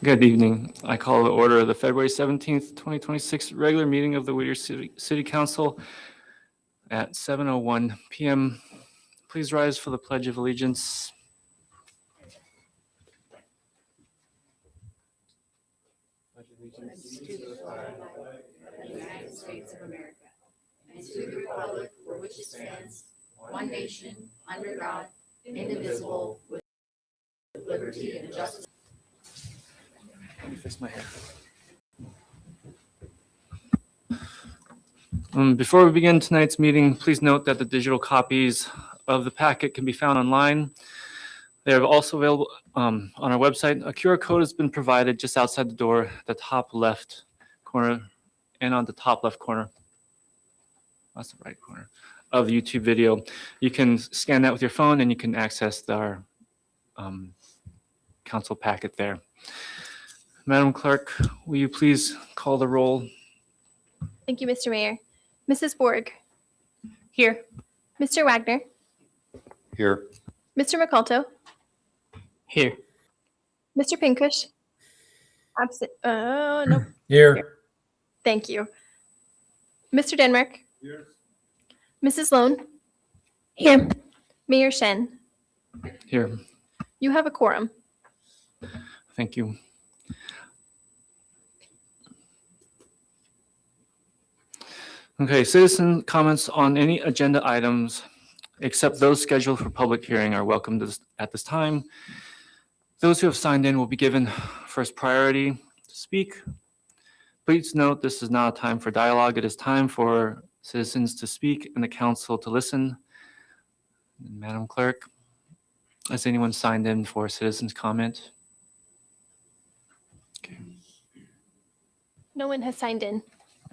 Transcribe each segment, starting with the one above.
Good evening. I call to order the February 17th, 2026 regular meeting of the Whittier City Council at 7:01 p.m. Please rise for the Pledge of Allegiance. To the flag of the United States of America, and to the republic for which it stands, one nation, under God, indivisible, with liberty and justice. Let me fix my hair. Before we begin tonight's meeting, please note that the digital copies of the packet can be found online. They are also available on our website. A QR code has been provided just outside the door, the top left corner, and on the top left corner. That's the right corner of the YouTube video. You can scan that with your phone and you can access our council packet there. Madam Clerk, will you please call the roll? Thank you, Mr. Mayor. Mrs. Borg. Here. Mr. Wagner. Here. Mr. McAlto. Here. Mr. Pinkush. Absent. Nope. Here. Thank you. Mr. Denmark. Here. Mrs. Lone. Here. Mayor Shen. Here. You have a quorum. Thank you. Okay, citizen comments on any agenda items except those scheduled for public hearing are welcome at this time. Those who have signed in will be given first priority to speak. Please note this is not a time for dialogue. It is time for citizens to speak and the council to listen. Madam Clerk, has anyone signed in for citizens comment? Okay. No one has signed in.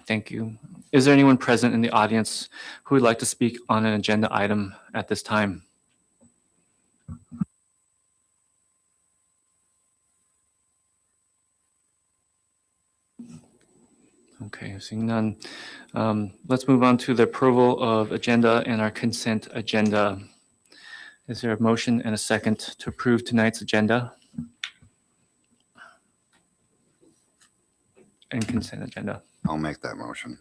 Thank you. Is there anyone present in the audience who would like to speak on an agenda item at this time? Okay, seeing none. Let's move on to the approval of agenda and our consent agenda. Is there a motion and a second to approve tonight's agenda and consent agenda? I'll make that motion.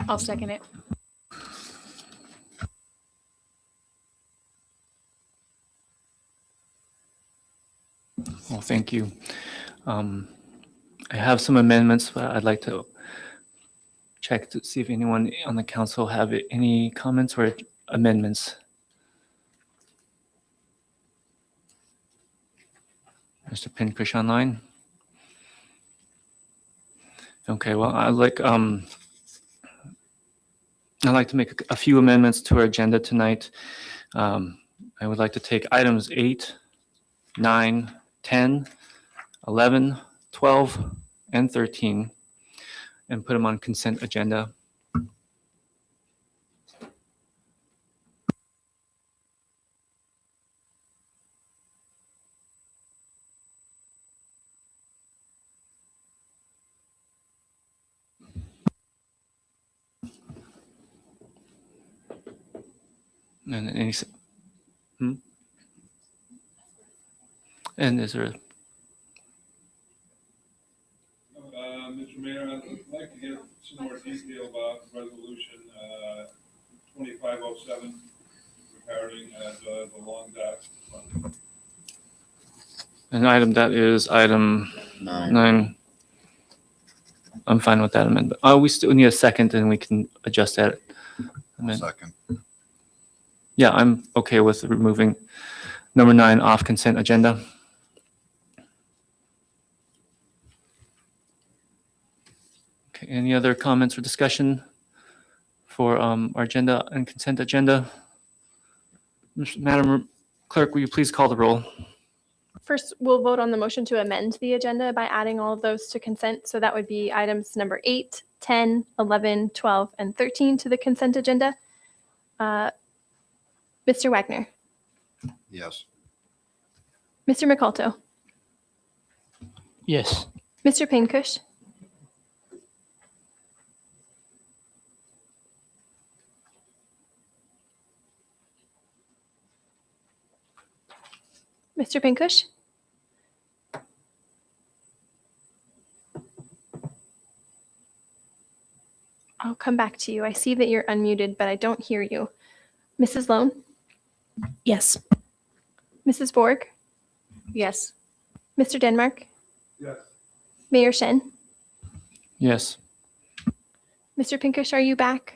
I'll second it. Well, thank you. I have some amendments, but I'd like to check to see if anyone on the council have any comments or amendments. Mr. Pinkush online. Okay, well, I'd like to make a few amendments to our agenda tonight. I would like to take items 8, 9, 10, 11, 12, and 13 and put them on consent agenda. And any, and is there? Mr. Mayor, I'd like to get some more detail about resolution 2507 regarding the long dock fund. An item that is item 9. I'm fine with that amendment. We still need a second and we can adjust that. Second. Yeah, I'm okay with removing number 9 off consent agenda. Okay, any other comments or discussion for our agenda and consent agenda? Madam Clerk, will you please call the roll? First, we'll vote on the motion to amend the agenda by adding all of those to consent. So that would be items number 8, 10, 11, 12, and 13 to the consent agenda. Mr. Wagner. Yes. Mr. McAlto. Yes. Mr. Pinkush. Mr. Pinkush. come back to you. I see that you're unmuted, but I don't hear you. Mrs. Lone? Yes. Mrs. Borg? Yes. Mr. Denmark? Yes. Mayor Shen? Yes. Mr. Pinkish, are you back?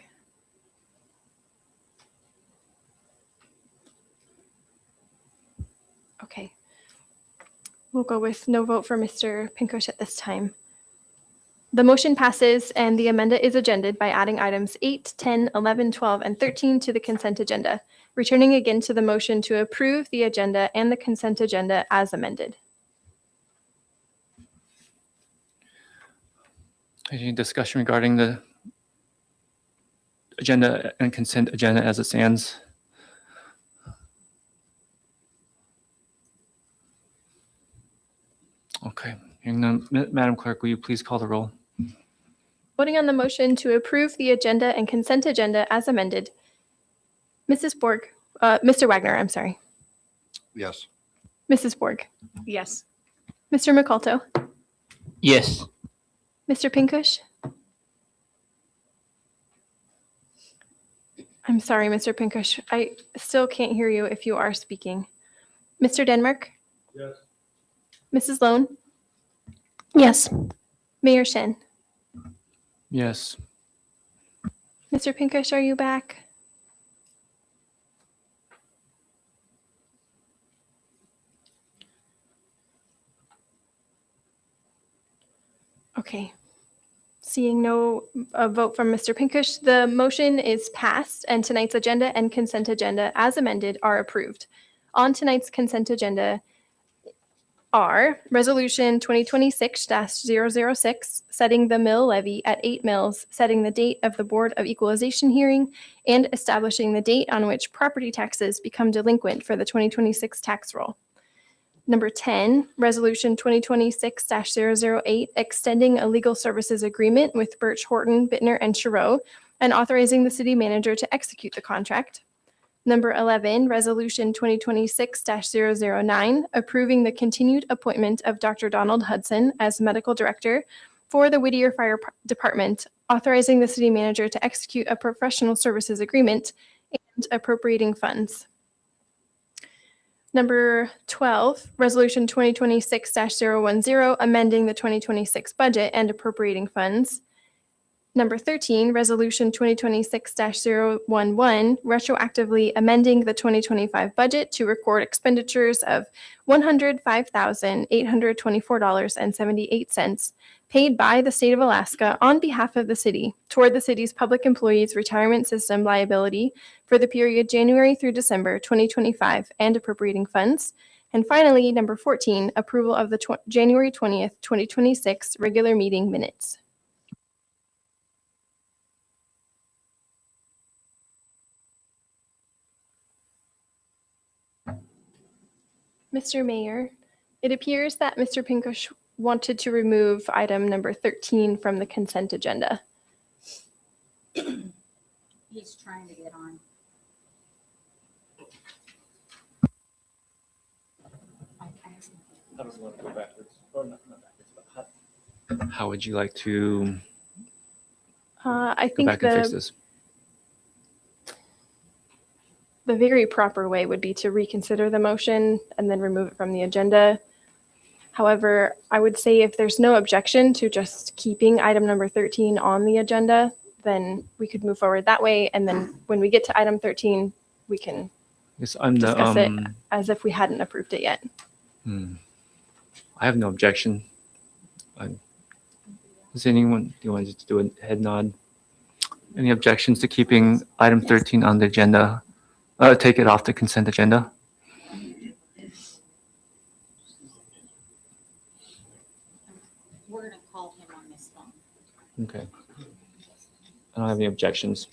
Okay. We'll go with no vote for Mr. Pinkish at this time. The motion passes and the amendment is agended by adding items 8, 10, 11, 12, and 13 to the consent agenda, returning again to the motion to approve the agenda and the consent agenda as amended. Any discussion regarding the agenda and consent agenda as it stands? Okay, hearing none, Madam Clerk, will you please call the roll? Voting on the motion to approve the agenda and consent agenda as amended. Mrs. Borg, Mr. Wagner, I'm sorry. Yes. Mrs. Borg, Yes. Mr. McCulto, Yes. Mr. Pinkush. I'm sorry, Mr. Pinkush. I still can't hear you if you are speaking. Mr. Denmark, Yes. Mrs. Lone, Yes. Mayor Shen. Yes. Mr. Pinkush, are you back? Okay. Seeing no vote from Mr. Pinkush, the motion is passed and tonight's agenda and consent agenda as amended are approved. On tonight's consent agenda are Resolution 2026-006, setting the mill levy at 8 mills, setting the date of the Board of Equalization hearing, and establishing the date on which property taxes become delinquent for the 2026 tax roll. Number 10, Resolution 2026-008, extending a legal services agreement with Birch Horton, Bittner, and Chiro, and authorizing the city manager to execute the contract. Number 11, Resolution 2026-009, approving the continued appointment of Dr. Donald Hudson as medical director for the Whittier Fire Department, authorizing the city manager to execute a professional services agreement and appropriating funds. Number 12, Resolution 2026-010, amending the 2026 budget and appropriating funds. Number 13, Resolution 2026-011, retroactively amending the 2025 budget to record expenditures of $105,824.78 paid by the state of Alaska on behalf of the city toward the city's public employees retirement system liability for the period January through December 2025 and appropriating funds. And finally, number 14, approval of the January 20th, 2026 regular meeting minutes. Mr. Mayor, it appears that Mr. Pinkush wanted to remove item number 13 from the consent agenda. He's trying to get on. How would you like to I go think back and fix this? the very proper way would be to reconsider the motion and then remove it from the agenda. However, I would say if there's no objection to just keeping item number 13 on the agenda, then we could move forward that way. And then when we get to item 13, we can Yes, I'm the, discuss it as if we hadn't approved it yet. I have no objection. Does anyone, do you want to do a head nod? Any objections to keeping item 13 on the agenda? Take it off the consent agenda? We're gonna call him on this phone. Okay. I don't have any objections.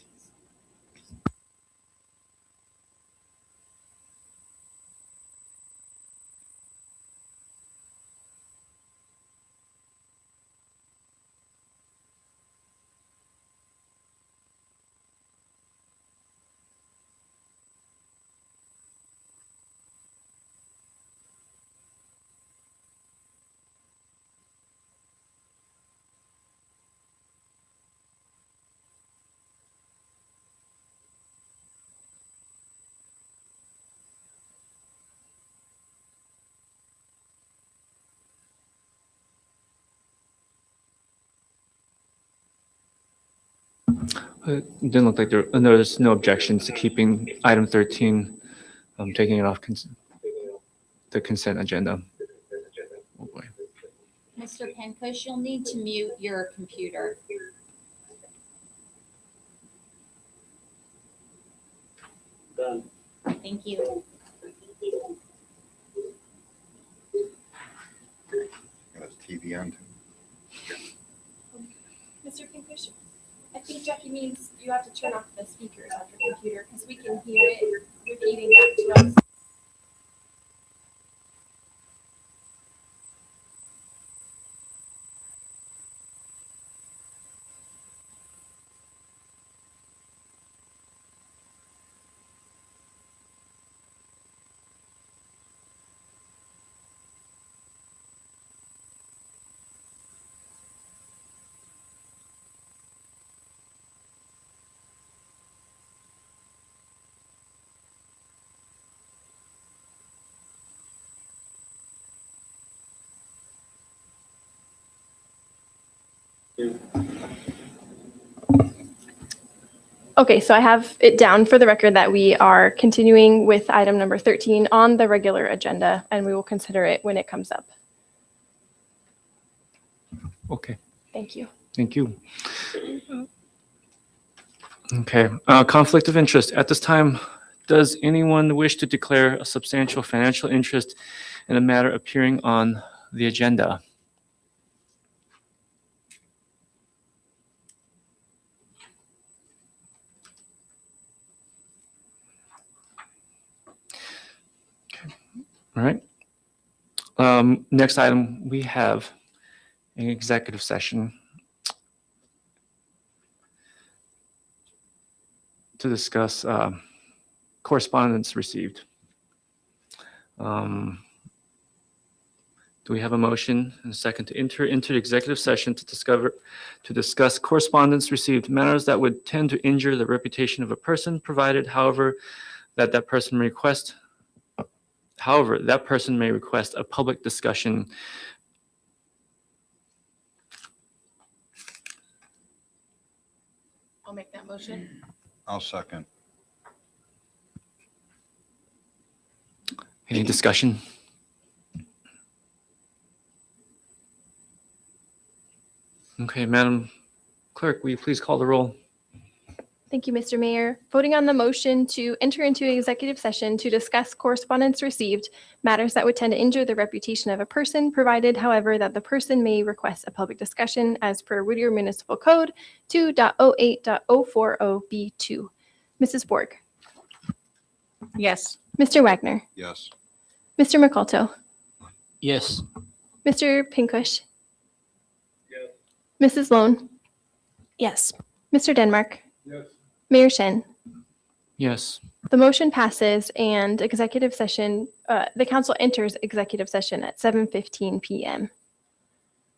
It didn't look like there's no objections to keeping item 13, taking it off the consent agenda. Oh boy. Mr. Penfish, you'll need to mute your computer. Thank you. Got his TV on too. Mr. Pinkish, I think Jackie means you have to turn off the speakers on your computer because we can hear it repeating back to us. Okay, so I have it down for the record that we are continuing with item number 13 on the regular agenda, and we will consider it when it comes up. Okay, Thank you. thank you. Okay, conflict of interest. At this time, does anyone wish to declare a substantial financial interest in a matter appearing on the agenda? All right. Next item, we have an executive session to discuss correspondence received. Do we have a motion and a second to enter into the executive session to discuss correspondence received, matters that would tend to injure the reputation of a person, provided, however, that person may request a public discussion. I'll make that motion. I'll second. Any discussion? Okay, Madam Clerk, will you please call the roll? Thank you, Mr. Mayor. Voting on the motion to enter into executive session to discuss correspondence received, matters that would tend to injure the reputation of a person, provided, however, that the person may request a public discussion as per Whittier Municipal Code 2.08.040B2. Mrs. Borg, Yes. Mr. Wagner, Yes. Mr. McAlto, Yes. Mr. Pinkush, Yes. Mrs. Lone, Yes. Mr. Denmark, Yes. Mayor Shen. Yes. The motion passes and executive session, the council enters executive session at 7:15 PM.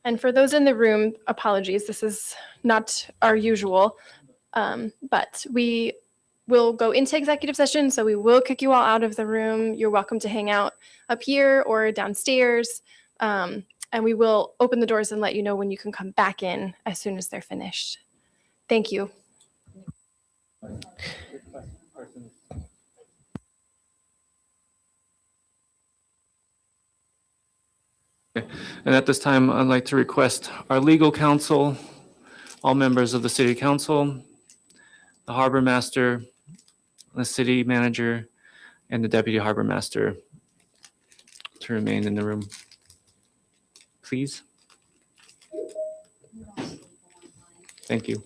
And for those in the room, apologies, this is not our usual, but we will go into executive session, so we will kick you all out of the room. You're welcome to hang out up here or downstairs, and we will open the doors and let you know when you can come back in as soon as they're finished. Thank you. And at this time, I'd like to request our legal counsel, all members of the city council, the harbor master, the city manager, and the deputy harbor master to remain in the room. Please. Thank you.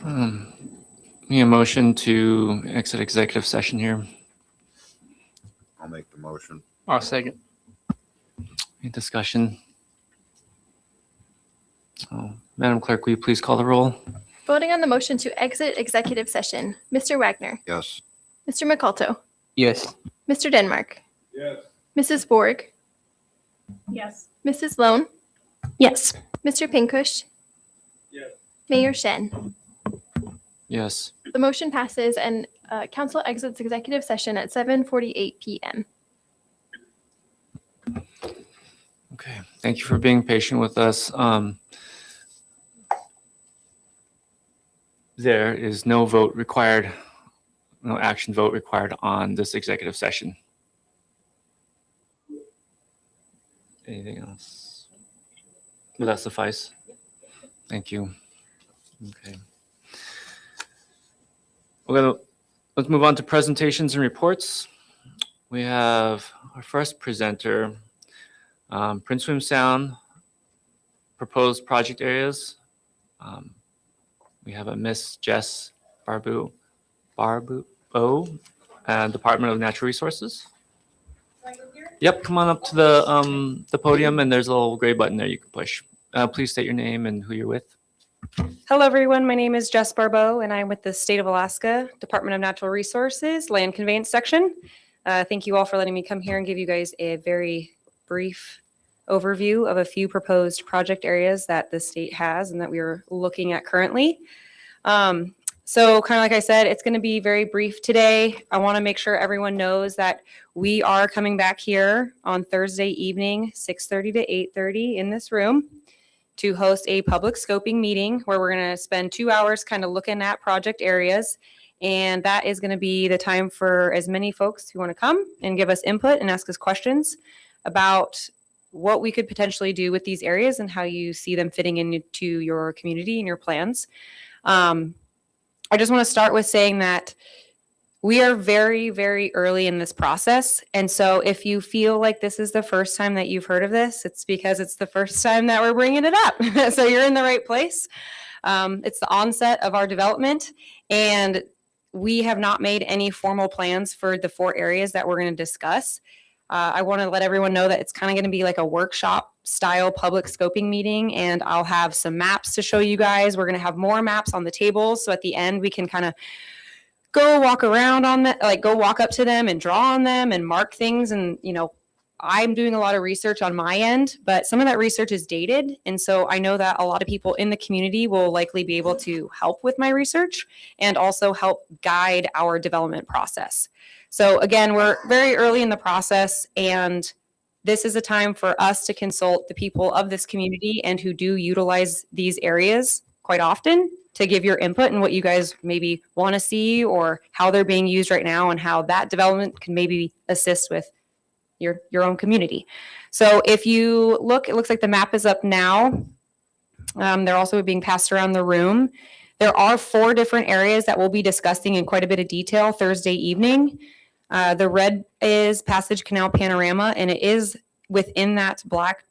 Need a motion to exit executive session here. I'll make the motion. I'll second. Any discussion? Madam Clerk, will you please call the roll? Voting on the motion to exit executive session, Mr. Wagner, Yes. Mr. McAlto, Yes. Mr. Denmark, Yes. Mrs. Borg, Yes. Mrs. Lone, Yes. Mr. Pinkush, Yes. Mayor Shen. Yes. The motion passes and council exits executive session at 7:48 p.m. Okay, thank you for being patient with us. There is no vote required, no action vote required on this executive session. Anything else? Will that suffice? Thank you. Okay. Let's move on to presentations and reports. We have our first presenter, Prince William Sound proposed project areas. We have a Miss Jess Barbu, Department of Natural Resources. Yep, come on up to the podium, and there's a little gray button there you can push. Please state your name and who you're with. Hello, everyone. My name is Jess Barbeau, and I'm with the State of Alaska Department of Natural Resources Land Conveyance Section. Thank you all for letting me come here and give you guys a very brief overview of a few proposed project areas that the state has and that we are looking at currently. So kind of like I said, it's going to be very brief today. I want to make sure everyone knows that we are coming back here on Thursday evening, 6:30 to 8:30 in this room to host a public scoping meeting where we're going to spend 2 hours kind of looking at project areas. And that is going to be the time for as many folks who want to come and give us input and ask us questions about what we could potentially do with these areas and how you see them fitting into your community and your plans. I just want to start with saying that we are very, very early in this process. And so if you feel like this is the first time that you've heard of this, it's because it's the first time that we're bringing it up. So you're in the right place. It's the onset of our development, and we have not made any formal plans for the 4 areas that we're going to discuss. I want to let everyone know that it's kind of going to be like a workshop style public scoping meeting, and I'll have some maps to show you guys. We're going to have more maps on the tables. So at the end, we can kind of go walk around on that, like go walk up to them and draw on them and mark things. And, you know, I'm doing a lot of research on my end, but some of that research is dated. And so I know that a lot of people in the community will likely be able to help with my research and also help guide our development process. So again, we're very early in the process, and this is a time for us to consult the people of this community and who do utilize these areas quite often to give your input and what you guys maybe want to see or how they're being used right now and how that development can maybe assist with your own community. So if you look, it looks like the map is up now. They're also being passed around the room. There are 4 different areas that we'll be discussing in quite a bit of detail Thursday evening. The red is Passage Canal Panorama, and it is within that black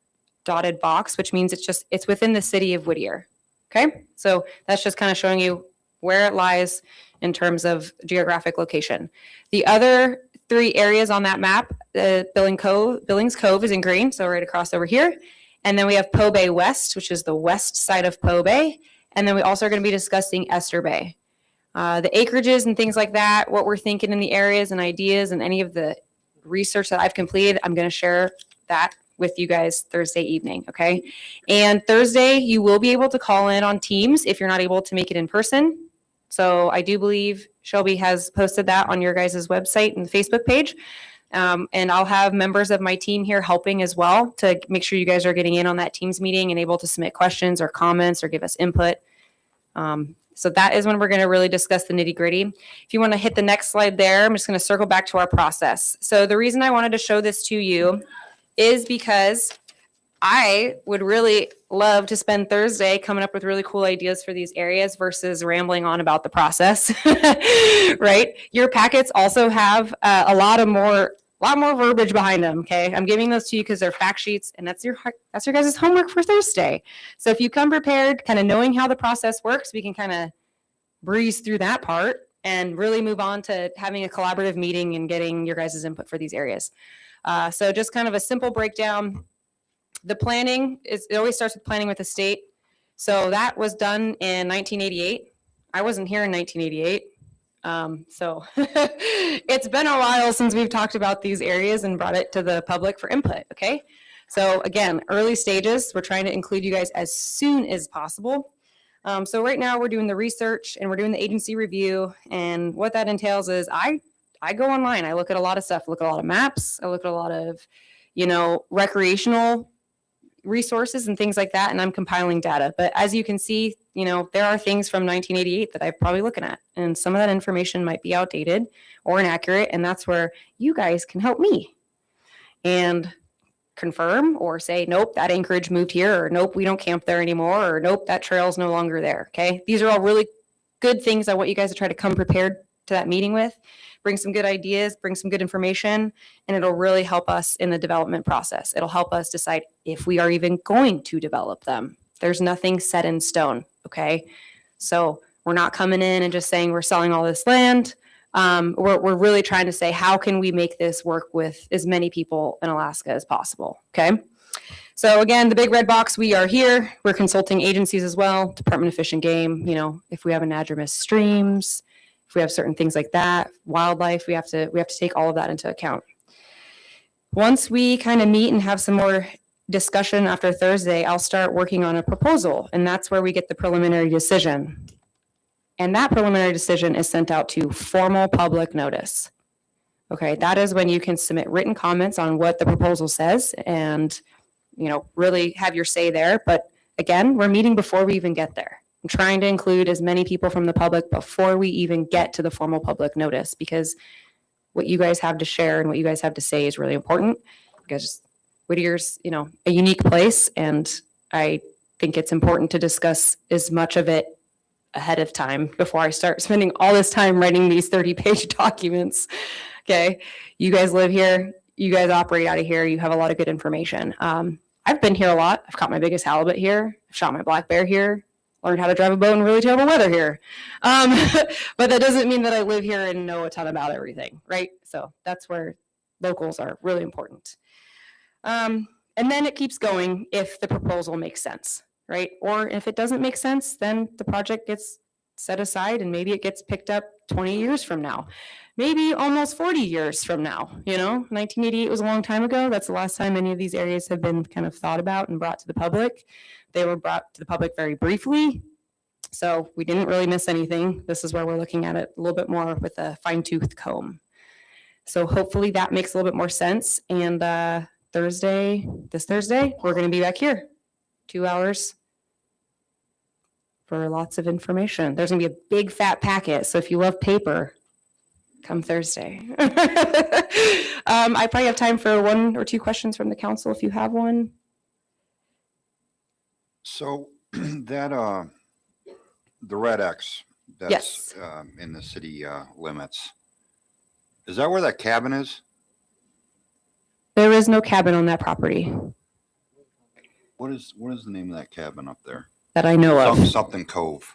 dotted box, which means it's within the city of Whittier. Okay, so that's just kind of showing you where it lies in terms of geographic location. The other 3 areas on that map, Billings Cove is in green, so right across over here. And then we have Poe Bay West, which is the west side of Poe Bay. And then we also are going to be discussing Esther Bay. The acreages and things like that, what we're thinking in the areas and ideas and any of the research that I've completed, I'm going to share that with you guys Thursday evening, okay? And Thursday, you will be able to call in on Teams if you're not able to make it in person. So I do believe Shelby has posted that on your guys' website and Facebook page. And I'll have members of my team here helping as well to make sure you guys are getting in on that Teams meeting and able to submit questions or comments or give us input. So that is when we're going to really discuss the nitty gritty. If you want to hit the next slide there, I'm just going to circle back to our process. So the reason I wanted to show this to you is because I would really love to spend Thursday coming up with really cool ideas for these areas versus rambling on about the process, right? Your packets also have a lot more verbiage behind them, okay? I'm giving those to you because they're fact sheets, and that's your guys' homework for Thursday. So if you come prepared, kind of knowing how the process works, we can kind of breeze through that part and really move on to having a collaborative meeting and getting your guys' input for these areas. So just kind of a simple breakdown. The planning it always starts with planning with the state. So that was done in 1988. I wasn't here in 1988. So it's been a while since we've talked about these areas and brought it to the public for input. Okay. So again, early stages, we're trying to include you guys as soon as possible. So right now we're doing the research and we're doing the agency review. And what that entails is I go online, I look at a lot of stuff, look at a lot of maps, I look at a lot of, recreational resources and things like that. And I'm compiling data. But as you can see, there are things from 1988 that I'm probably looking at. And some of that information might be outdated or inaccurate. And that's where you guys can help me and confirm or say, nope, that anchorage moved here, or nope, we don't camp there anymore, or nope, that trail's no longer there. Okay. These are all really good things I want you guys to try to come prepared to that meeting with, bring some good ideas, bring some good information, and it'll really help us in the development process. It'll help us decide if we are even going to develop them. There's nothing set in stone. Okay. So we're not coming in and just saying we're selling all this land. We're really trying to say, how can we make this work with as many people in Alaska as possible? Okay. So again, the big red box, we are here. We're consulting agencies as well, Department of Fish and Game, if we have anadromous streams, if we have certain things like that, wildlife, we have to take all of that into account. Once we kind of meet and have some more discussion after Thursday, I'll start working on a proposal, and that's where we get the preliminary decision. And that preliminary decision is sent out to formal public notice. Okay, that is when you can submit written comments on what the proposal says and, really have your say there. But again, we're meeting before we even get there. I'm trying to include as many people from the public before we even get to the formal public notice, because what you guys have to share and what you guys have to say is really important, because Whittier's, a unique place. And I think it's important to discuss as much of it ahead of time before I start spending all this time writing these 30-page documents. Okay. You guys live here. You guys operate out of here. You have a lot of good information. I've been here a lot. I've caught my biggest halibut here. I've shot my black bear here. Learned how to drive a boat in really terrible weather here. But that doesn't mean that I live here and know a ton about everything, right? So that's where locals are really important. And then it keeps going if the proposal makes sense, right? Or if it doesn't make sense, then the project gets set aside and maybe it gets picked up 20 years from now, maybe almost 40 years from now. 1988 was a long time ago. That's the last time any of these areas have been kind of thought about and brought to the public. They were brought to the public very briefly. So we didn't really miss anything. This is where we're looking at it a little bit more with a fine-tooth comb. So hopefully that makes a little bit more sense. And this Thursday, we're going to be back here, 2 hours for lots of information. There's going to be a big fat packet. So if you love paper, come Thursday. I probably have time for 1 or 2 questions from the council if you have one. So that, the red X, Yes. that's in the city limits. Is that where that cabin is? There is no cabin on that property What is the name of that cabin up there? that I know of. Something Cove,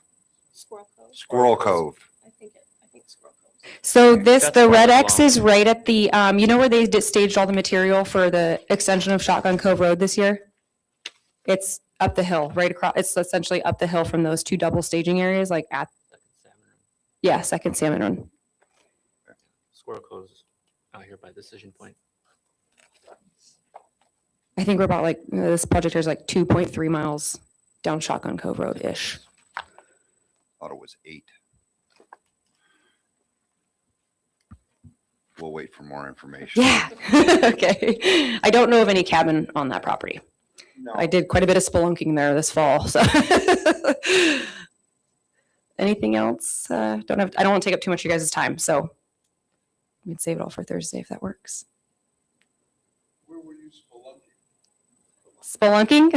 Squirrel Cove. Squirrel Cove. I think Squirrel Cove. So That's the red farther X along. is right at the, where they staged all the material for the extension of Shotgun Cove Road this year? It's up the hill, right across, it's essentially up the hill from those 2 double staging areas, like at, Second Salmon Run. Squirrel Cove's out here by Decision Point. I think we're about this project here is 2.3 miles down Shotgun Cove Road-ish. Thought it was 8. We'll wait for more information. Yeah, okay. I don't know of any cabin on that property. No. I did quite a bit of spelunking there this fall, so. Anything else? I don't want to take up too much of you guys' time, so we can save it all for Thursday if that works. Where were you spelunking? Spelunking?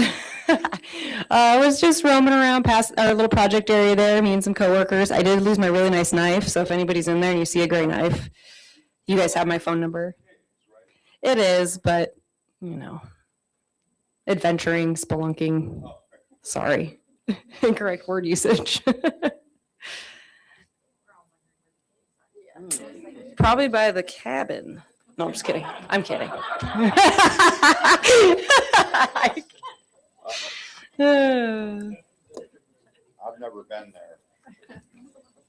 I was just roaming around past our little project area there, me and some coworkers. I did lose my really nice knife, so if anybody's in there and you see a gray knife, you guys have my phone number. It is, but, adventuring, spelunking, sorry, incorrect word usage. Probably by the cabin. No, I'm just kidding. I'm kidding. I've never been there.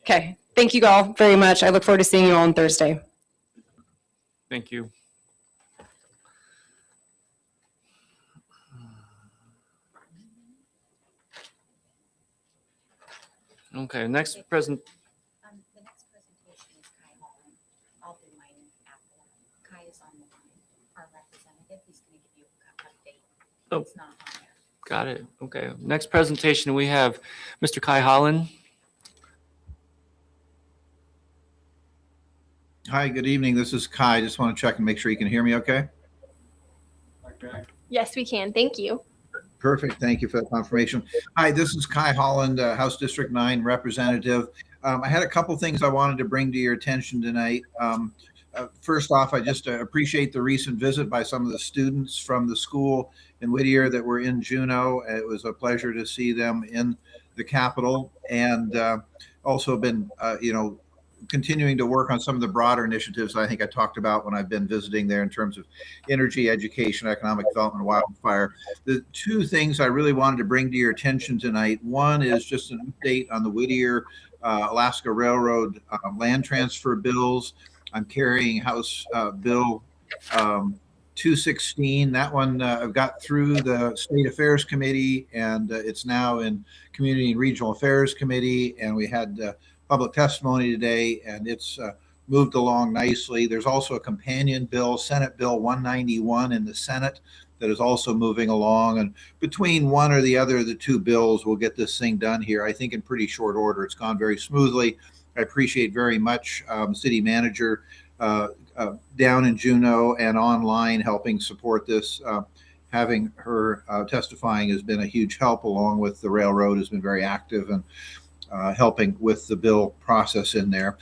Okay. Thank you all very much. I look forward to seeing you all on Thursday. Thank you. Okay, next present, The next presentation is Kai Holland. I'll do mine after. Kai is on the line, our representative. He's going to give you an update. Oh. It's not on there. got it. Okay, next presentation, we have Mr. Kai Holland. Hi, good evening. This is Kai. Just want to check and make sure you can hear me okay. Okay. Yes, we can. Thank you. Perfect. Thank you for that confirmation. Hi, this is Kai Holland, House District 9 representative. I had a couple things I wanted to bring to your attention tonight. First off, I just appreciate the recent visit by some of the students from the school in Whittier that were in Juneau. It was a pleasure to see them in the Capitol, and also been, continuing to work on some of the broader initiatives I think I talked about when I've been visiting there in terms of energy, education, economic development, wildfire. The two things I really wanted to bring to your attention tonight, one is just an update on the Whittier Alaska Railroad land transfer bills. I'm carrying House Bill 216. That one I've got through the State Affairs Committee, and it's now in Community and Regional Affairs Committee, and we had public testimony today, and it's moved along nicely. There's also a companion bill, Senate Bill 191 in the Senate, that is also moving along. And between one or the other of the two bills, we'll get this thing done here, I think, in pretty short order. It's gone very smoothly. I appreciate very much City Manager down in Juneau and online helping support this. Having her testifying has been a huge help, along with the railroad has been very active and helping with the bill process in there.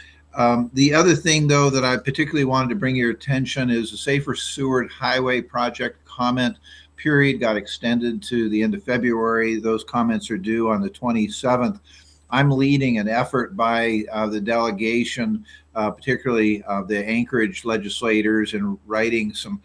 The other thing, though, that I particularly wanted to bring your attention is the Safer Seward Highway Project comment period got extended to the end of February. Those comments are due on the 27th. I'm leading an effort by the delegation, particularly the Anchorage legislators, in writing some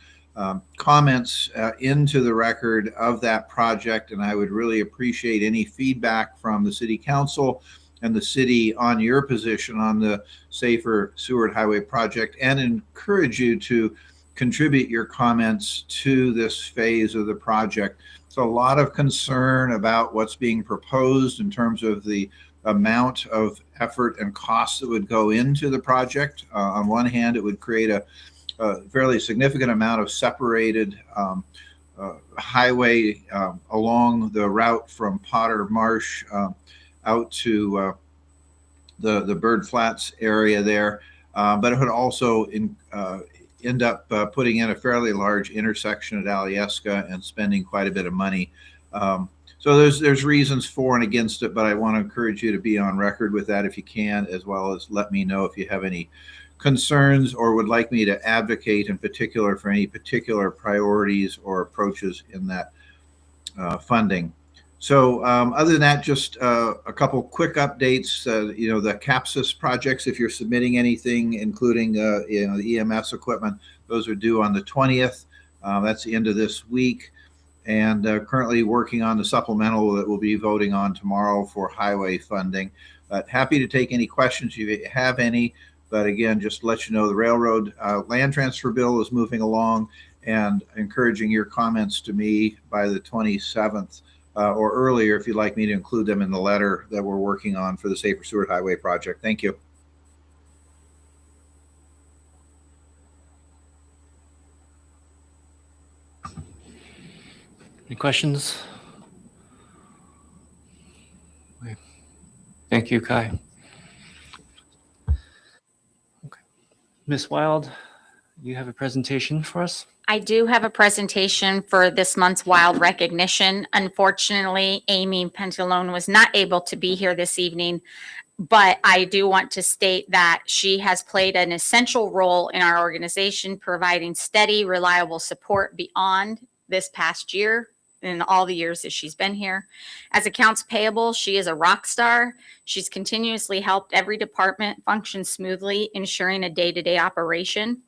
comments into the record of that project, and I would really appreciate any feedback from the City Council and the city on your position on the Safer Seward Highway project, and encourage you to contribute your comments to this phase of the project. So a lot of concern about what's being proposed in terms of the amount of effort and costs that would go into the project. On one hand, it would create a fairly significant amount of separated highway along the route from Potter Marsh out to the Bird Flats area there, but it would also end up putting in a fairly large intersection at Alyeska and spending quite a bit of money. So there's reasons for and against it, but I want to encourage you to be on record with that if you can, as well as let me know if you have any concerns or would like me to advocate in particular for any particular priorities or approaches in that funding. So other than that, just a couple quick updates. The CAPSIS projects, if you're submitting anything, including the EMS equipment, those are due on the 20th. That's the end of this week. And currently working on the supplemental that we'll be voting on tomorrow for highway funding. But happy to take any questions if you have any. But again, just to let you know, the railroad land transfer bill is moving along, and encouraging your comments to me by the 27th or earlier if you'd like me to include them in the letter that we're working on for the Safer Seward Highway project. Thank you. Any questions? Okay. Thank you, Kai. Okay. Ms. Wild, you have a presentation for us? I do have a presentation for this month's Wild Recognition. Unfortunately, Amy Pentalone was not able to be here this evening, but I do want to state that she has played an essential role in our organization, providing steady, reliable support beyond this past year in all the years that she's been here. As accounts payable, she is a rock star. She's continuously helped every department function smoothly, ensuring a day-to-day operation.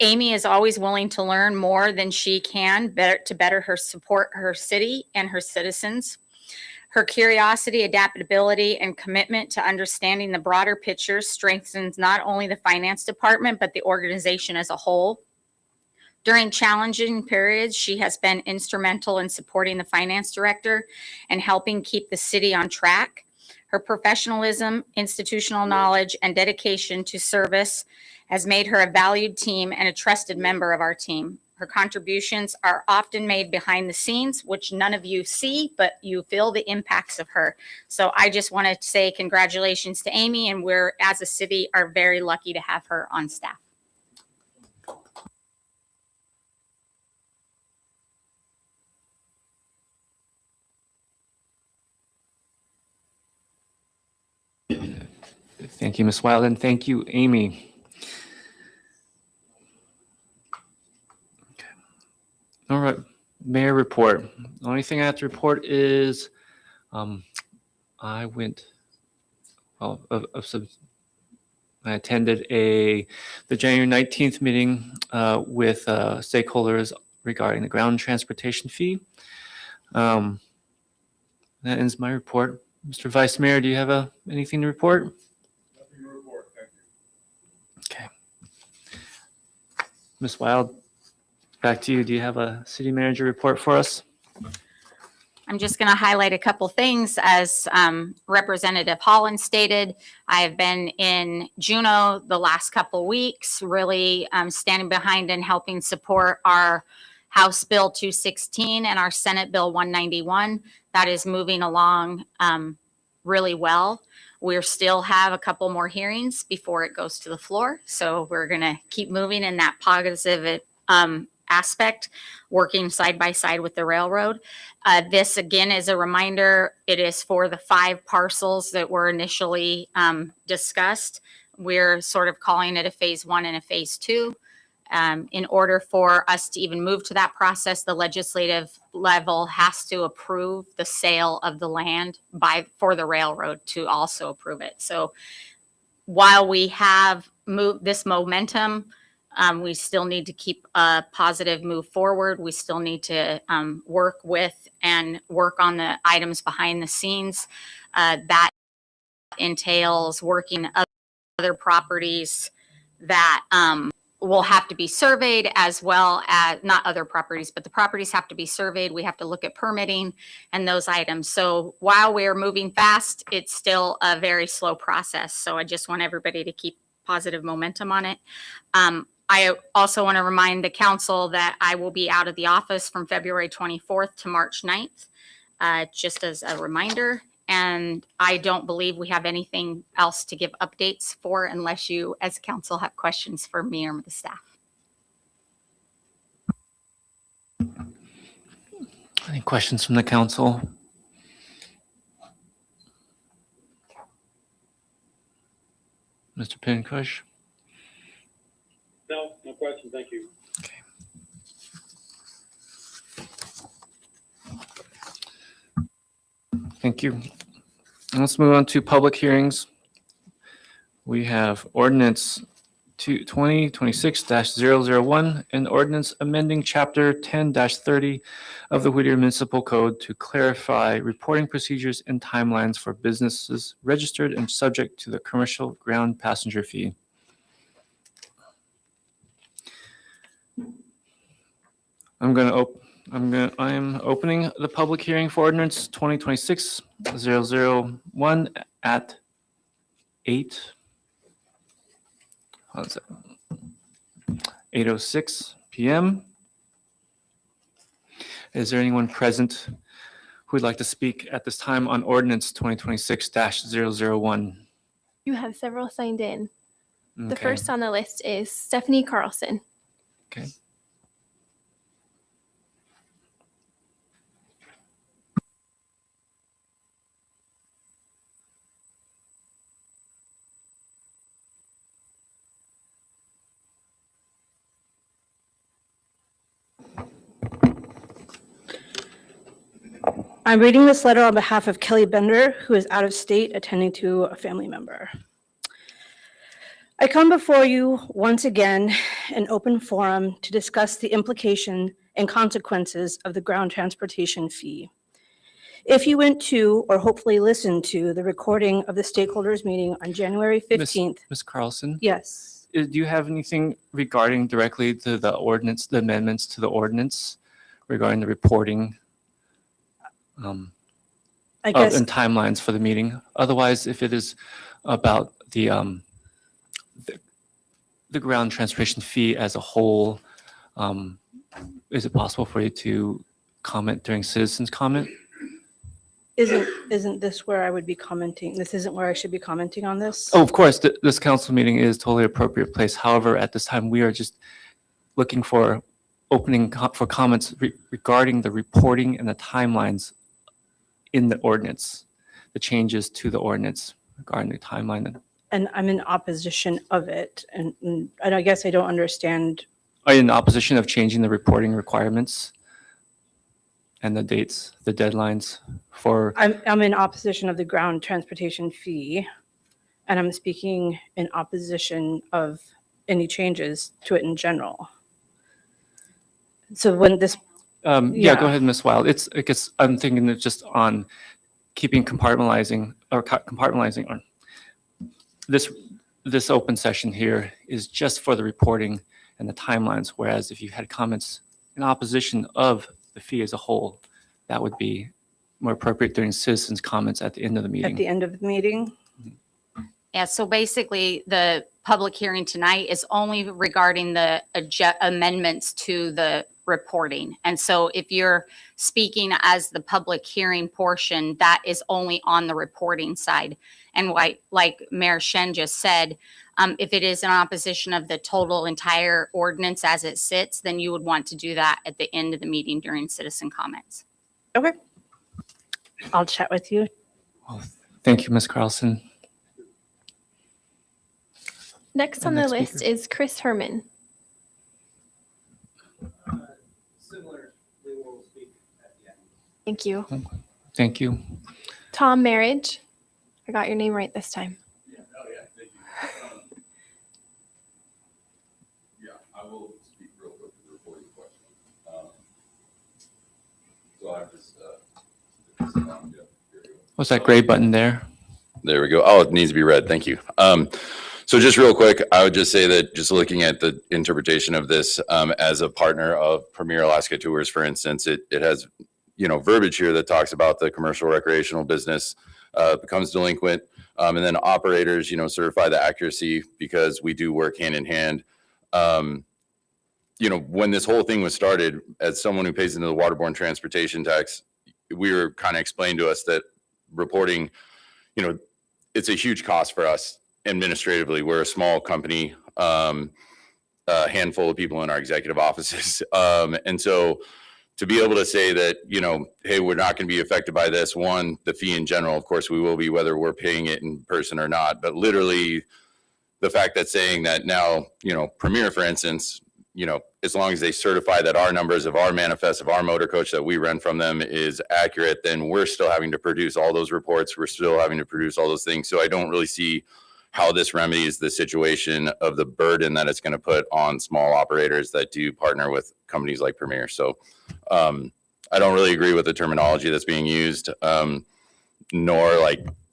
Amy is always willing to learn more than she can to better her support her city and her citizens. Her curiosity, adaptability, and commitment to understanding the broader picture strengthens not only the finance department, but the organization as a whole. During challenging periods, she has been instrumental in supporting the finance director and helping keep the city on track. Her professionalism, institutional knowledge, and dedication to service has made her a valued team and a trusted member of our team. Her contributions are often made behind the scenes, which none of you see, but you feel the impacts of her. So I just want to say congratulations to Amy, and we're, as a city, are very lucky to have her on staff. Thank you, Ms. Wild, and thank you, Amy. Okay. All right, mayor report. The only thing I have to report is I attended the January 19th meeting with stakeholders regarding the ground transportation fee. That ends my report. Mr. Vice Mayor, do you have anything to report? Nothing to report, thank you. Okay. Ms. Wild, back to you. Do you have a city manager report for us? I'm just going to highlight a couple things. As Representative Holland stated, I have been in Juneau the last couple weeks, really standing behind and helping support our House Bill 216 and our Senate Bill 191. That is moving along really well. We still have a couple more hearings before it goes to the floor. So we're going to keep moving in that positive aspect, working side by side with the railroad. This again is a reminder, it is for the 5 parcels that were initially discussed. We're sort of calling it a phase 1 and a phase 2. In order for us to even move to that process, the legislative level has to approve the sale of the land for the railroad to also approve it. So while we have moved this momentum, we still need to keep a positive move forward. We still need to work with and work on the items behind the scenes. That entails working other properties that will have to be surveyed, as well as not other properties, but the properties have to be surveyed. We have to look at permitting and those items. So while we're moving fast, it's still a very slow process. So I just want everybody to keep positive momentum on it. I also want to remind the council that I will be out of the office from February 24th to March 9th, just as a reminder. And I don't believe we have anything else to give updates for unless you as council have questions for me or the staff. Any questions from the council? Mr. Pincush? No question, thank you. Thank you. Let's move on to public hearings. We have ordinance 2026-001, an ordinance amending chapter 10-30 of the Whittier Municipal Code to clarify reporting procedures and timelines for businesses registered and subject to the commercial ground passenger fee. I am opening the public hearing for ordinance 2026-001 at 8:06 p.m. Is there anyone present who would like to speak at this time on ordinance 2026-001? You have several signed in. The Okay. first on the list is Stephanie Carlson. Okay. I'm reading this letter on behalf of Kelly Bender, who is out of state attending to a family member. I come before you once again in open forum to discuss the implication and consequences of the ground transportation fee. If you went to, or hopefully listened to, the recording of the stakeholders meeting on January 15th, Ms. Carlson, yes, do you have anything regarding directly to the ordinance, the amendments to the ordinance regarding the reporting I guess, and timelines for the meeting? Otherwise, if it is about the ground transportation fee as a whole, is it possible for you to comment during citizens' comment? isn't this where I would be commenting? This isn't where I should be commenting on this? Oh, of course, this council meeting is totally appropriate place. However, at this time, we are just looking for for comments regarding the reporting and the timelines in the ordinance, the changes to the ordinance regarding the timeline. And I'm in opposition of it. And I guess I don't understand. Are you in opposition of changing the reporting requirements and the dates, the deadlines for? I'm in opposition of the ground transportation fee. And I'm speaking in opposition of any changes to it in general. So when this, Yeah, Yeah. go ahead, Ms. Wild. I guess I'm thinking it's just on keeping compartmentalizing or this open session here is just for the reporting and the timelines. Whereas if you had comments in opposition of the fee as a whole, that would be more appropriate during citizens' comments at the end of the at meeting. the end of the meeting, Yeah, so basically, the public hearing tonight is only regarding the amendments to the reporting. And so if you're speaking as the public hearing portion, that is only on the reporting side. And like Mayor Shen just said, if it is in opposition of the total entire ordinance as it sits, then you would want to do that at the end of the meeting during citizen comments. okay. I'll chat with you. Thank you, Ms. Carlson. Next And on the next list speaker. is Chris Herman. Similarly, we'll speak at the end. Thank you. Thank you. Tom Marriage. I got your name right this time. Yeah, thank you. Yeah, I will speak real quick to the reporting question. So I just, yeah, here we go. What's that gray button there? There we go. Oh, it needs to be read. Thank you. So just real quick, I would just say that just looking at the interpretation of this as a partner of Premier Alaska Tours, for instance, it has, verbiage here that talks about the commercial recreational business becomes delinquent. And then operators, certify the accuracy because we do work hand in hand. When this whole thing was started, as someone who pays into the waterborne transportation tax, we were kind of explained to us that reporting, it's a huge cost for us administratively. We're a small company, a handful of people in our executive offices. And so to be able to say that, hey, we're not going to be affected by this, one, the fee in general, of course we will be, whether we're paying it in person or not, but literally the fact that saying that now, Premier, for instance, as long as they certify that our numbers of our manifest of our motor coach that we rent from them is accurate, then we're still having to produce all those reports. We're still having to produce all those things. So I don't really see how this remedies the situation of the burden that it's going to put on small operators that do partner with companies like Premier. So I don't really agree with the terminology that's being used, nor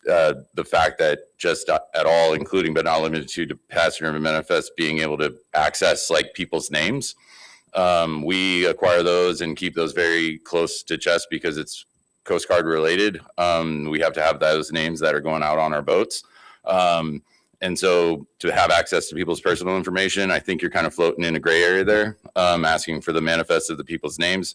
the fact that just at all, including but not limited to passenger manifest being able to access people's names. We acquire those and keep those very close to chest because it's Coast Guard related. We have to have those names that are going out on our boats. And so to have access to people's personal information, I think you're kind of floating in a gray area there, asking for the manifest of the people's names.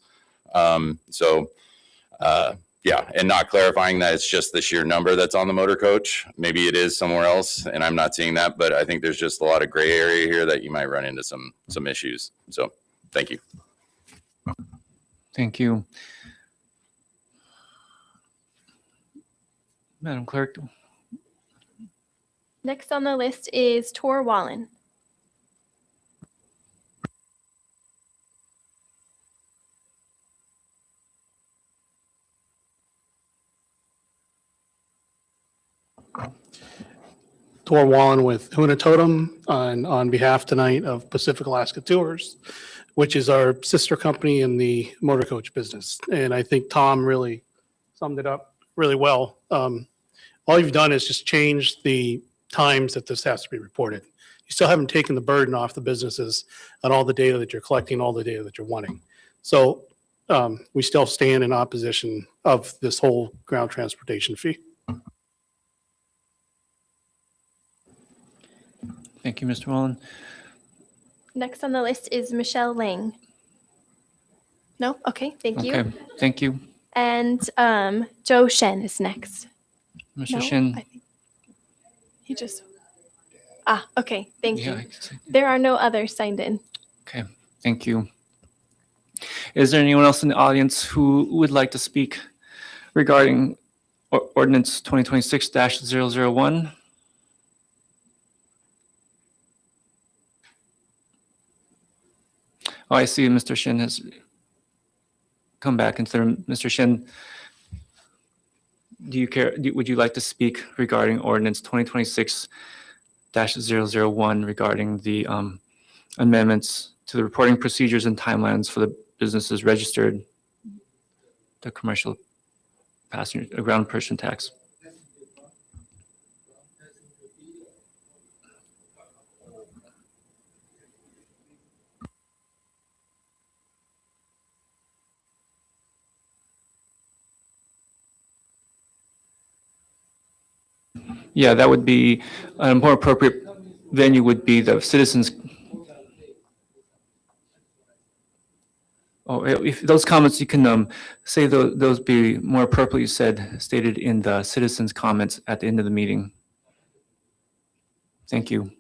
Yeah, and not clarifying that it's just the sheer number that's on the motor coach. Maybe it is somewhere else, and I'm not seeing that, but I think there's just a lot of gray area here that you might run into some issues. So, thank you. Thank you. Madam Clerk. Next on the list is Tor Wallen. Tor Wallen with Huna Totem on behalf tonight of Pacific Alaska Tours, which is our sister company in the motor coach business. And I think Tom really summed it up really well. All you've done is just change the times that this has to be reported. You still haven't taken the burden off the businesses on all the data that you're collecting, all the data that you're wanting. So we still stand in opposition of this whole ground transportation fee. Thank you, Mr. Mullen. Next on the list is Michelle Lang. No? Okay, thank you. Okay, thank you. And Joe Shen is next. Mr. No, Shin. I think he just. Okay, thank Yeah, I you. can see. There are no others signed in. Okay, thank you. Is there anyone else in the audience who would like to speak regarding ordinance 2026-001? Oh, I see Mr. Shin has come back into the room. Mr. Shin, would you like to speak regarding ordinance 2026-001 regarding the amendments to the reporting procedures and timelines for the businesses registered, the commercial passenger, ground person tax? Yeah, that would be a more appropriate venue would be the citizens. Oh, if those comments, you can say those be more appropriately stated in the citizens' comments at the end of the meeting. Thank you.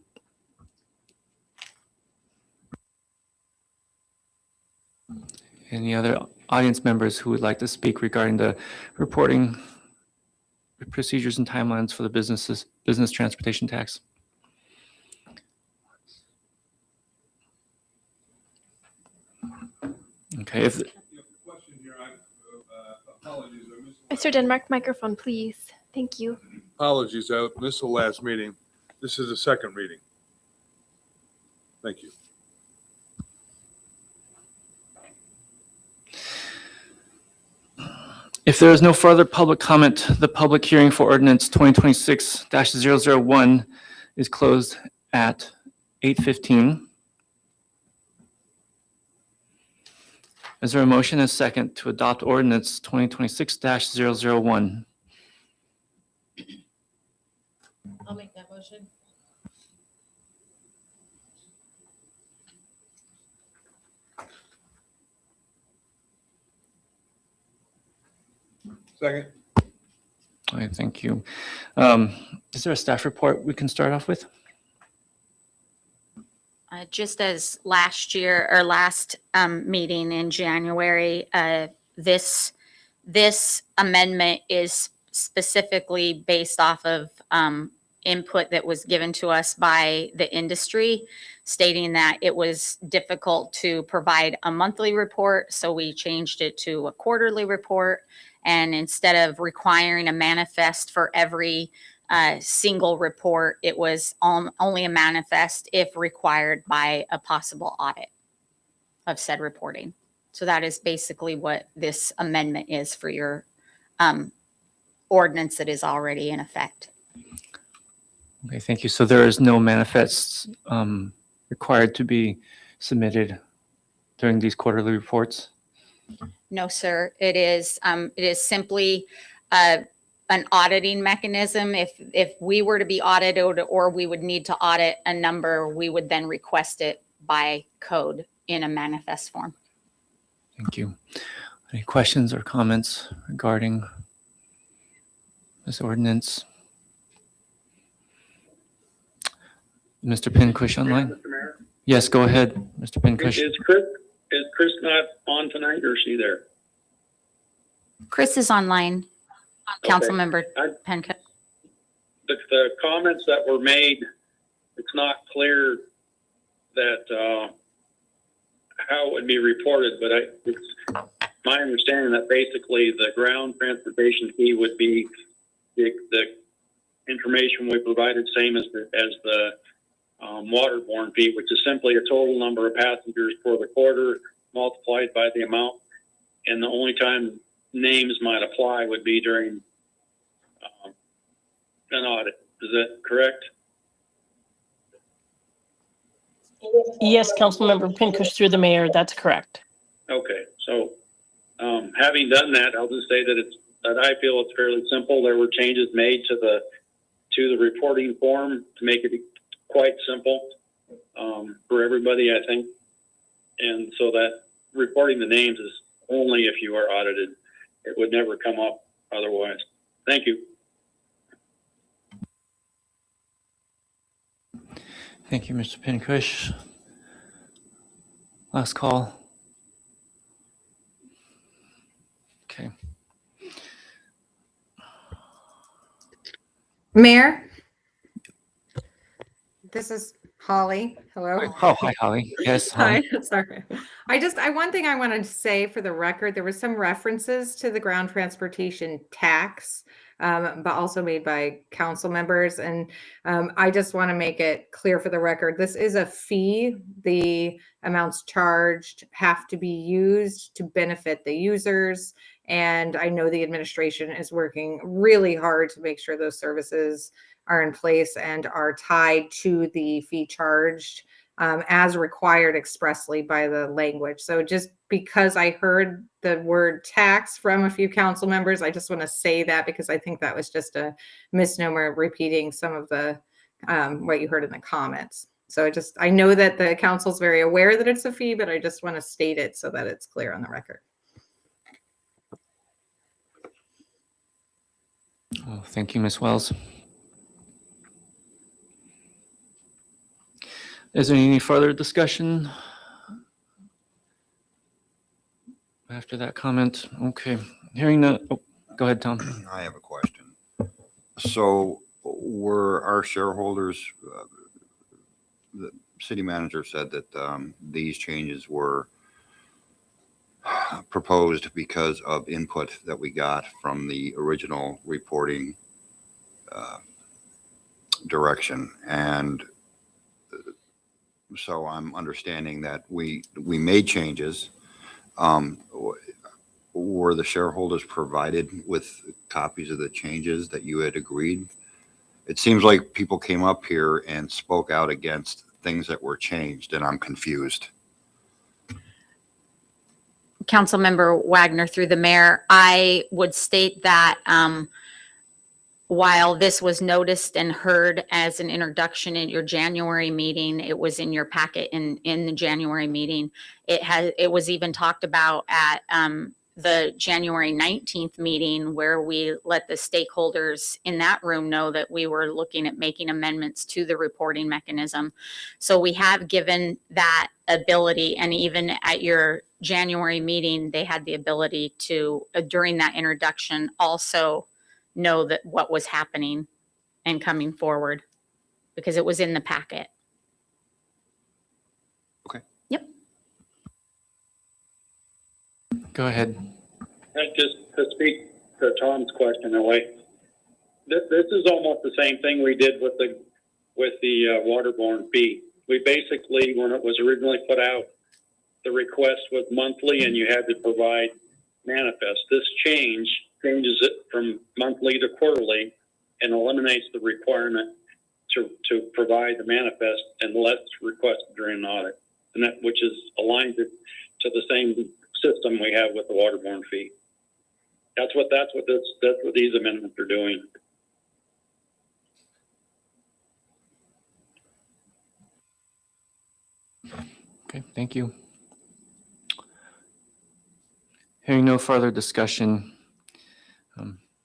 Any other audience members who would like to speak regarding the reporting procedures and timelines for the business transportation tax? Okay, Mr. Denmark, microphone, please. Thank you. Apologies, I missed the last meeting. This is the second reading. Thank you. if there is no further public comment, the public hearing for ordinance 2026-001 is closed at 8:15. Is there a motion and a second to adopt ordinance 2026-001? I'll make that motion. Second. All right, thank you. Is there a staff report we can start off with? Just as last year or last meeting in January, this amendment is specifically based off of input that was given to us by the industry, stating that it was difficult to provide a monthly report. So we changed it to a quarterly report. And instead of requiring a manifest for every single report, it was only a manifest if required by a possible audit of said reporting. So that is basically what this amendment is for your ordinance that is already in effect. Okay, thank you. So there is no manifests required to be submitted during these quarterly reports? No, sir. It is simply an auditing mechanism. If we were to be audited or we would need to audit a number, we would then request it by code in a manifest form. Thank you. Any questions or comments regarding this ordinance? Mr. Pincush online? Mr. Mayor? Yes, go ahead, Mr. Pincush. Is Chris not on tonight, or is she there? Chris is online. Okay. Councilmember Penca. The comments that were made, it's not clear that how it would be reported, but it's my understanding that basically the ground transportation fee would be the information we provided, same as the waterborne fee, which is simply a total number of passengers for the quarter multiplied by the amount. And the only time names might apply would be during an audit. Is that correct? Yes, Councilmember Pincush through the mayor, that's correct. Okay, so having done that, I'll just say that I feel it's fairly simple. There were changes made to the reporting form to make it quite simple for everybody, I think. And so that reporting the names is only if you are audited. It would never come up otherwise. Thank you. Thank you, Mr. Pincush. Last call. Okay. Mayor? This is Holly. Hello. Oh, hi, Holly. Yes, Holly. Hi, sorry. One thing I wanted to say for the record, there was some references to the ground transportation tax, but also made by council members. And I just want to make it clear for the record, this is a fee. The amounts charged have to be used to benefit the users. And I know the administration is working really hard to make sure those services are in place and are tied to the fee charged as required expressly by the language. So just because I heard the word tax from a few council members, I just want to say that because I think that was just a misnomer repeating some of the what you heard in the comments. So I know that the council's very aware that it's a fee, but I just want to state it so that it's clear on the record. Oh, thank you, Ms. Wells. Is there any further discussion after that comment? Okay, hearing that, oh, go ahead, Tom. I have a question. So were our shareholders, the city manager said that these changes were proposed because of input that we got from the original reporting direction. And so I'm understanding that we made changes. Were the shareholders provided with copies of the changes that you had agreed? It seems like people came up here and spoke out against things that were changed, and I'm confused. Councilmember Wagner through the mayor, I would state that while this was noticed and heard as an introduction in your January meeting, it was in your packet in the January meeting. It was even talked about at the January 19th meeting where we let the stakeholders in that room know that we were looking at making amendments to the reporting mechanism. So we have given that ability, and even at your January meeting, they had the ability to, during that introduction, also know that what was happening and coming forward because it was in the packet. Okay. Yep. Go ahead. And just to speak to Tom's question away, this is almost the same thing we did with the waterborne fee. We basically, when it was originally put out, the request was monthly and you had to provide manifest. This changes it from monthly to quarterly and eliminates the requirement to provide the manifest unless requested during an audit, and that which is aligned to the same system we have with the waterborne fee. That's what these amendments are doing. Okay, thank you. Hearing no further discussion,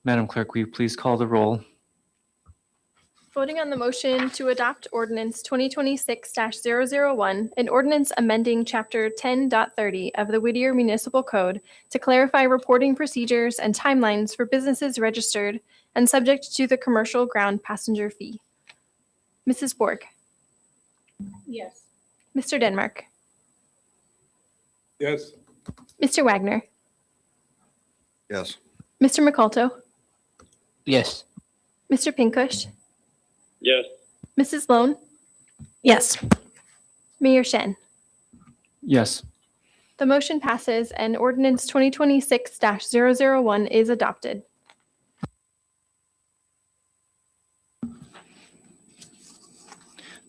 Madam Clerk, will you please call the roll? Voting on the motion to adopt ordinance 2026-001, an ordinance amending chapter 10.30 of the Whittier Municipal Code to clarify reporting procedures and timelines for businesses registered and subject to the commercial ground passenger fee. Mrs. Borg, Yes. Mr. Denmark, Yes. Mr. Wagner, Yes. Mr. McCulto, Yes. Mr. Pinkush, Yes. Mrs. Lone, Yes. Mayor Shen. Yes. The motion passes and ordinance 2026-001 is adopted.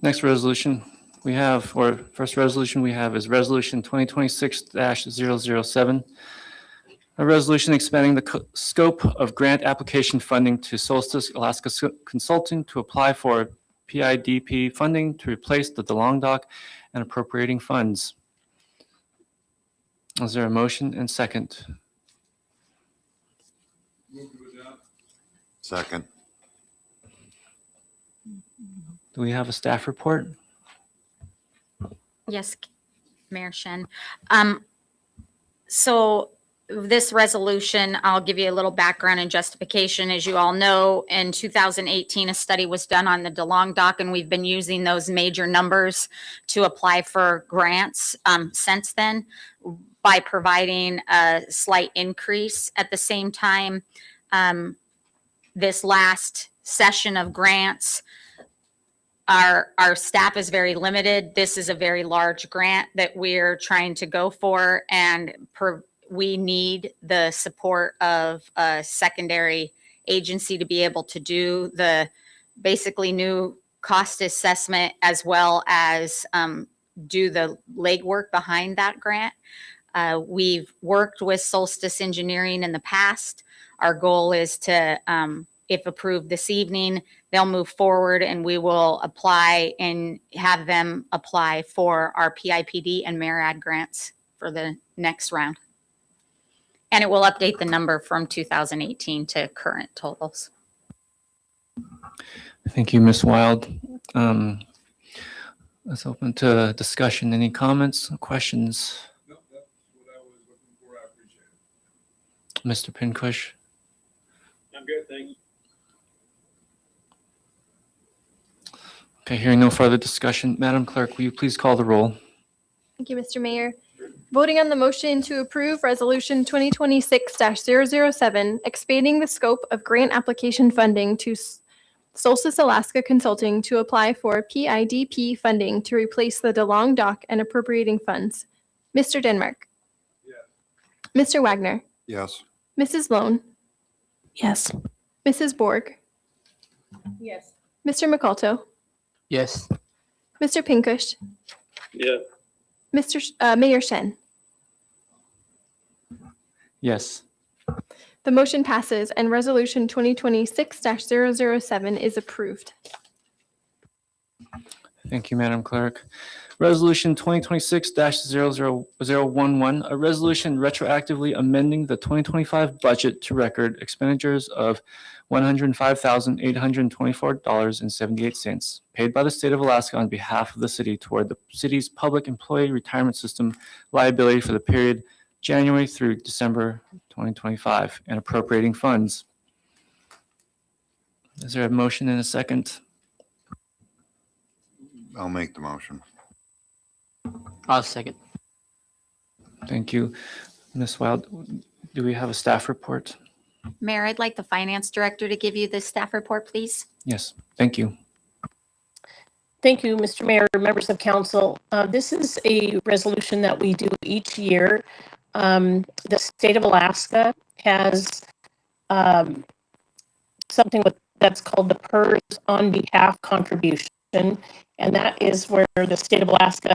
Next resolution we have, or first resolution we have is Resolution 2026-007. A resolution expanding the scope of grant application funding to Solstice Alaska Consulting to apply for PIDP funding to replace the DeLong Dock and appropriating funds. Is there a motion and second? Move to adopt. Second. Do we have a staff report? Yes, Mayor Shen. So this resolution, I'll give you a little background and justification. As you all know, in 2018, a study was done on the DeLong Dock, and we've been using those major numbers to apply for grants since then by providing a slight increase. At the same time, this last session of grants, our staff is very limited. This is a very large grant that we're trying to go for, and we need the support of a secondary agency to be able to do the basically new cost assessment as well as do the legwork behind that grant. We've worked with Solstice Engineering in the past. Our goal is to, if approved this evening, they'll move forward and we will apply and have them apply for our PIPD and MARAD grants for the next round. And it will update the number from 2018 to current totals. Thank you, Ms. Wild. Let's open to discussion. Any comments, questions? No, that's what I was looking for. I appreciate it. Mr. Pinkush? I'm good, thanks. Okay, hearing no further discussion, Madam Clerk, will you please call the roll? Thank you, Mr. Mayor. Voting on the motion to approve Resolution 2026-007, expanding the scope of grant application funding to Solstice Alaska Consulting to apply for PIDP funding to replace the DeLong Dock and appropriating funds. Mr. Denmark. Yes. Mr. Wagner. Yes. Mrs. Lone. Yes. Mrs. Borg. Yes. Mr. McAlto. Yes. Mr. Pinkush. Yes. Mayor Shen. Yes. The motion passes and Resolution 2026-007 is approved. Thank you, Madam Clerk. Resolution 2026-00011, a resolution retroactively amending the 2025 budget to record expenditures of $105,824.78 paid by the state of Alaska on behalf of the city toward the city's public employee retirement system liability for the period January through December 2025 and appropriating funds. Is there a motion and a second? I'll make the motion. I'll second. Thank you. Ms. Wild, do we have a staff report? Mayor, I'd like the finance director to give you the staff report, please. Yes, thank you. Thank you, Mr. Mayor, members of council. This is a resolution that we do each year. The state of Alaska has something that's called the PERS on behalf contribution. And that is where the state of Alaska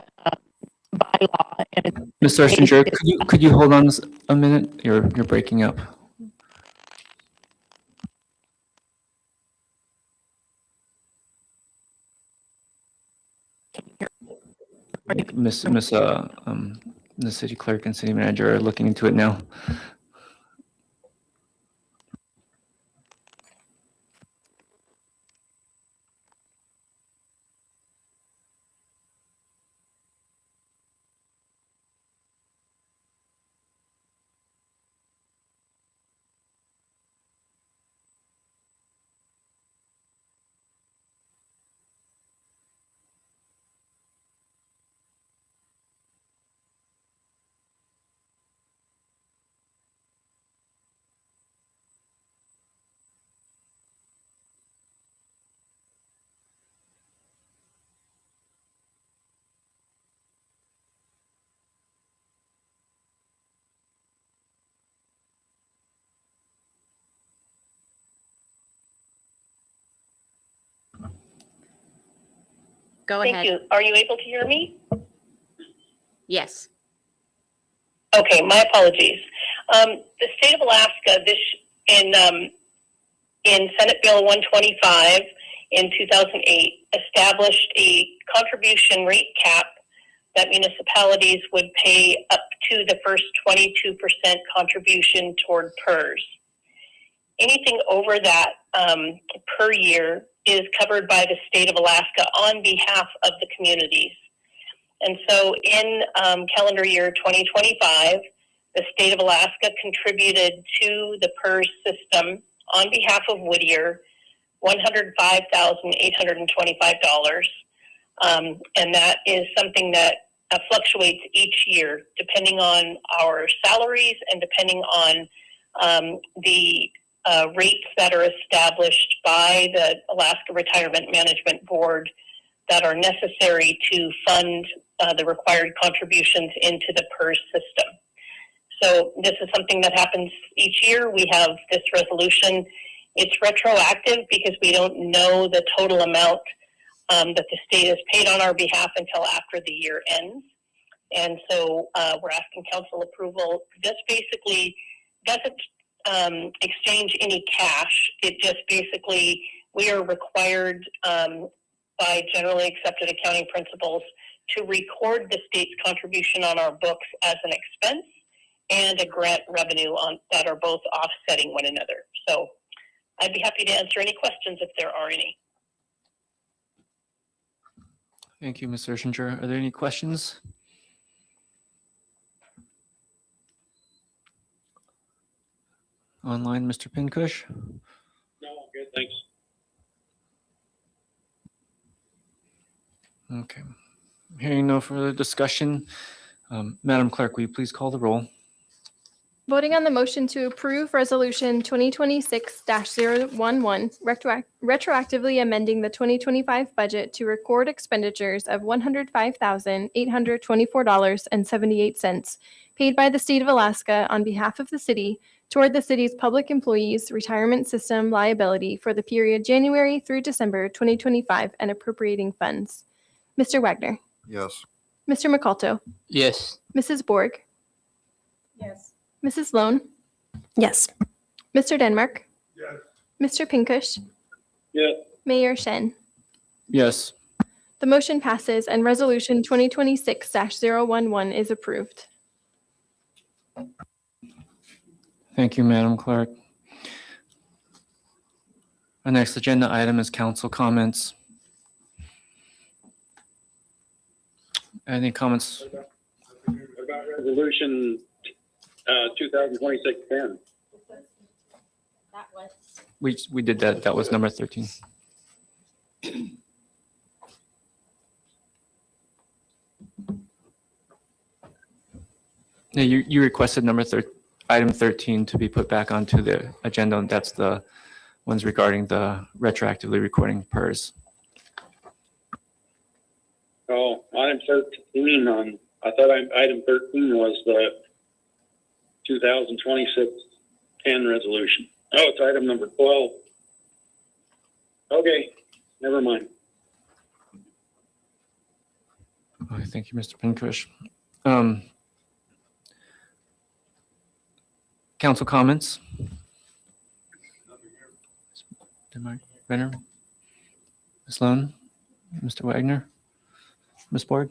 by law. And Ms. Erstinger, could you hold on a minute? You're breaking up. The city clerk and city manager are looking into it now. Go Thank ahead. you. Are you able to hear me? Yes. Okay, my apologies. The state of Alaska, in Senate Bill 125 in 2008, established a contribution rate cap that municipalities would pay up to the first 22% contribution toward PERS. Anything over that per year is covered by the state of Alaska on behalf of the communities. And so in calendar year 2025, the state of Alaska contributed to the PERS system on behalf of Whittier $105,825. And that is something that fluctuates each year depending on our salaries and depending on the rates that are established by the Alaska Retirement Management Board that are necessary to fund the required contributions into the PERS system. So this is something that happens each year. We have this resolution. It's retroactive because we don't know the total amount that the state has paid on our behalf until after the year ends. And so we're asking council approval. This basically doesn't exchange any cash. It just basically, we are required by generally accepted accounting principles to record the state's contribution on our books as an expense and a grant revenue that are both offsetting one another. So I'd be happy to answer any questions if there are any. Thank you, Ms. Urshinger. Are there any questions? Online, Mr. Pincush? No, good, thanks. Okay. Hearing no further discussion, Madam Clerk, will you please call the roll? Voting on the motion to approve Resolution 2026-011, retroactively amending the 2025 budget to record expenditures of $105,824.78 paid by the state of Alaska on behalf of the city toward the city's public employees' retirement system liability for the period January through December 2025 and appropriating funds. Mr. Wagner, Yes. Mr. McAlto, Yes. Mrs. Borg, Yes. Mrs. Sloan, Yes. Mr. Denmark, Yes. Mr. Pincush, Yeah, Mayor Shen. Yes. The motion passes and Resolution 2026-011 is approved. Thank you, Madam Clerk. Our next agenda item is council comments. Any comments? what about resolution 2026-10? That was. We did that. That was number 13. Yeah, you requested item 13 to be put back onto the agenda, and that's the ones regarding the retroactively recording PERS. Oh, item 13 I thought item 13 was the 2026-10 resolution. Oh, it's item number 12. Okay, never mind. Okay, thank you, Mr. Pincush. Council comments? Denmark, Renner, Ms. Sloan, Mr. Wagner, Ms. Borg?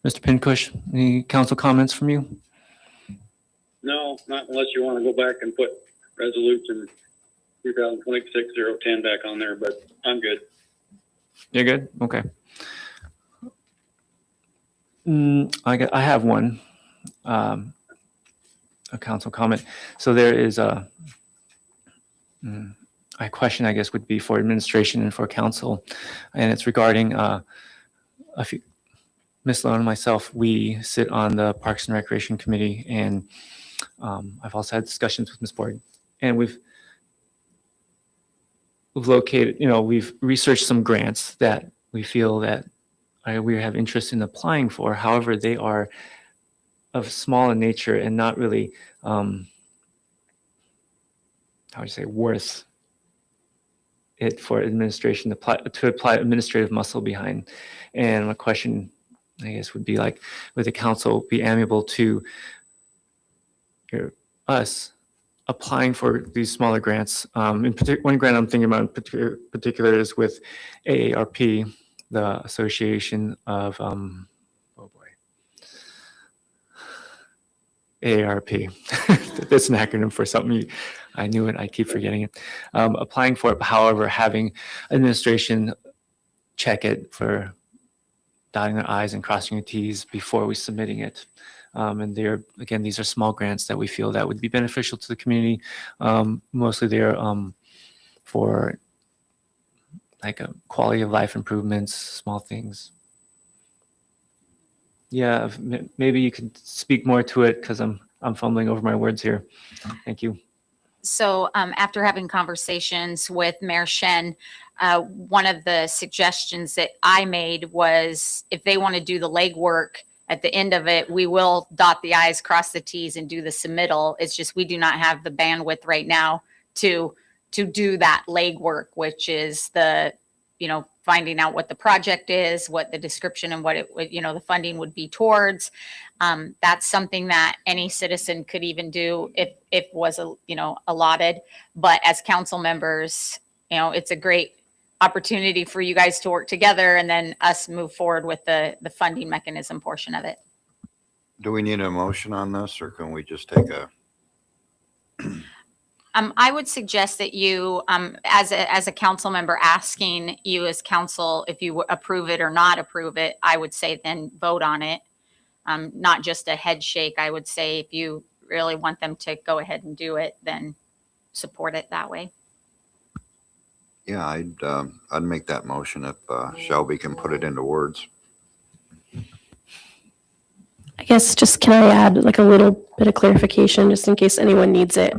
Mr. Pincush, any council comments from you? No, not unless you want to go back and put resolution 2026-010 back on there, but I'm good. You're good? Okay. I have one, a council comment. So there is a question, I guess, would be for administration and for council, and it's regarding a few, Ms. Sloan and myself, we sit on the Parks and Recreation Committee, and I've also had discussions with Ms. Borg, and we've located, we've researched some grants that we feel that we have interest in applying for. However, they are of small in nature and not really, how would you say, worth it for administration to apply administrative muscle behind. And my question, I guess, would be like, would the council be amiable to us applying for these smaller grants? In particular, one grant I'm thinking about in particular is with AARP, the Association of, oh boy, AARP. That's an acronym for something. I knew it. I keep forgetting it. Applying for it, however, having administration check it for dotting their I's and crossing their T's before we submitting it. And again, these are small grants that we feel that would be beneficial to the community. Mostly they're for like a quality of life improvements, small things. Yeah, maybe you could speak more to it because I'm fumbling over my words here. Thank you. So after having conversations with Mayor Shen, one of the suggestions that I made was if they want to do the legwork at the end of it, we will dot the I's, cross the T's, and do the submittal. It's just we do not have the bandwidth right now to do that legwork, which is the, finding out what the project is, what the description and what it would, the funding would be towards. That's something that any citizen could even do if was, allotted. But as council members, it's a great opportunity for you guys to work together and then us move forward with the funding mechanism portion of it. Do we need a motion on this, or can we just take a? I would suggest that you, as a council member, asking you as council if you approve it or not approve it, I would say then vote on it. Not just a head shake. I would say if you really want them to go ahead and do it, then support it that way. Yeah, I'd make that motion if Shelby can put it into words. I guess just can I add like a little bit of clarification just in case anyone needs it?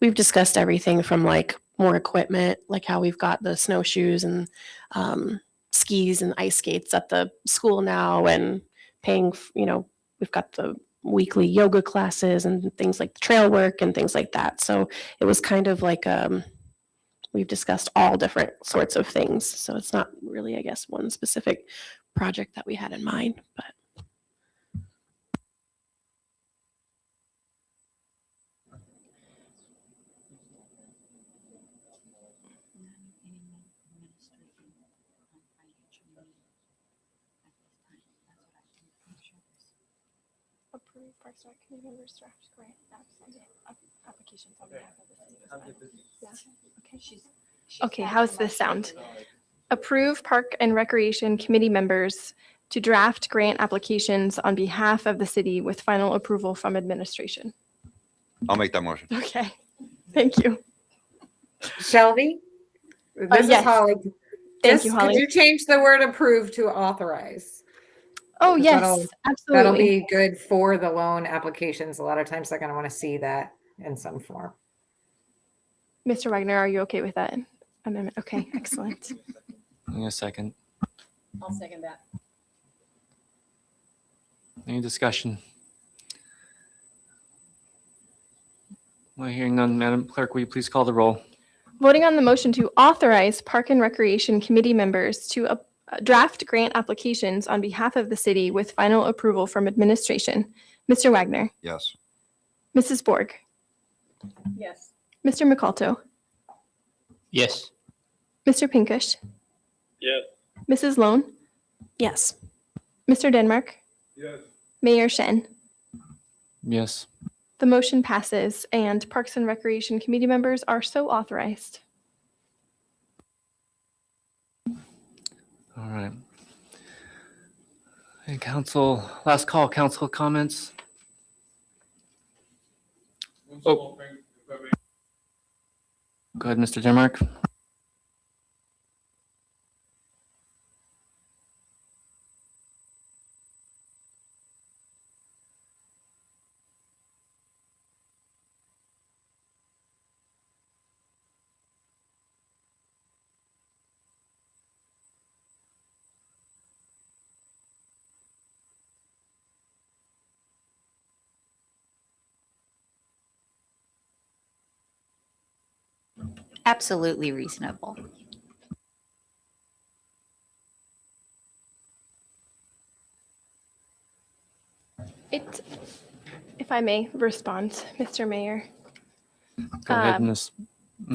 We've discussed everything from like more equipment, like how we've got the snowshoes and skis and ice skates at the school now, and paying, we've got the weekly yoga classes and things like the trail work and things like that. So it was kind of like we've discussed all different sorts of things. So it's not really, I guess, one specific project that we had in mind, but. Approve Parks and Rec committee members draft grant applications on behalf of the city. Yeah. Okay, how's this sound? Approve Park and Recreation committee members to draft grant applications on behalf of the city with final approval from administration. I'll make that motion. Okay, thank you. Shelby? This is yes. Holly. Thank you, Could Holly. you change the word approve to authorize? Oh, 'Cause yes, That'll absolutely. be good for the loan applications. A lot of times they're going to want to see that in some form. Mr. Wagner, are you okay with that amendment? Okay, excellent. In a second. I'll second that. Any discussion? Well, hearing none, Madam Clerk, will you please call the roll? Voting on the motion to authorize Park and Recreation committee members to draft grant applications on behalf of the city with final approval from administration. Mr. Wagner, Yes. Mrs. Borg, Yes. Mr. McAlto, Yes. Mr. Pinkish, Yes. Mrs. Lone, Yes. Mr. Denmark, Yes. Mayor Shen. Yes. The motion passes and Parks and Recreation committee members are so authorized. All right. And council, last call, council comments? Oh. Go ahead, Mr. Denmark. absolutely reasonable. If I may respond, Mr. Mayor. Go ahead, Ms.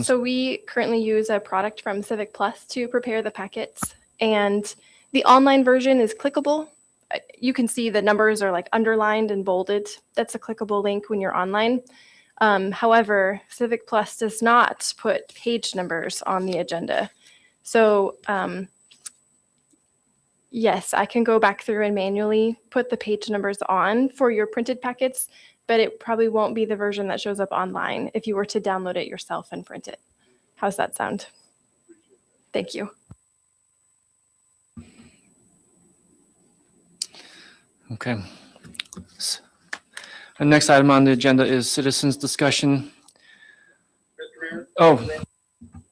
So we currently use a product from Civic Plus to prepare the packets, and the online version is clickable. You can see the numbers are like underlined and bolded. That's a clickable link when you're online. However, Civic Plus does not put page numbers on the agenda. So yes, I can go back through and manually put the page numbers on for your printed packets, but it probably won't be the version that shows up online if you were to download it yourself and print it. How's that sound? Thank you. Okay. The next item on the agenda is citizens discussion. Mr. Mayor? Oh,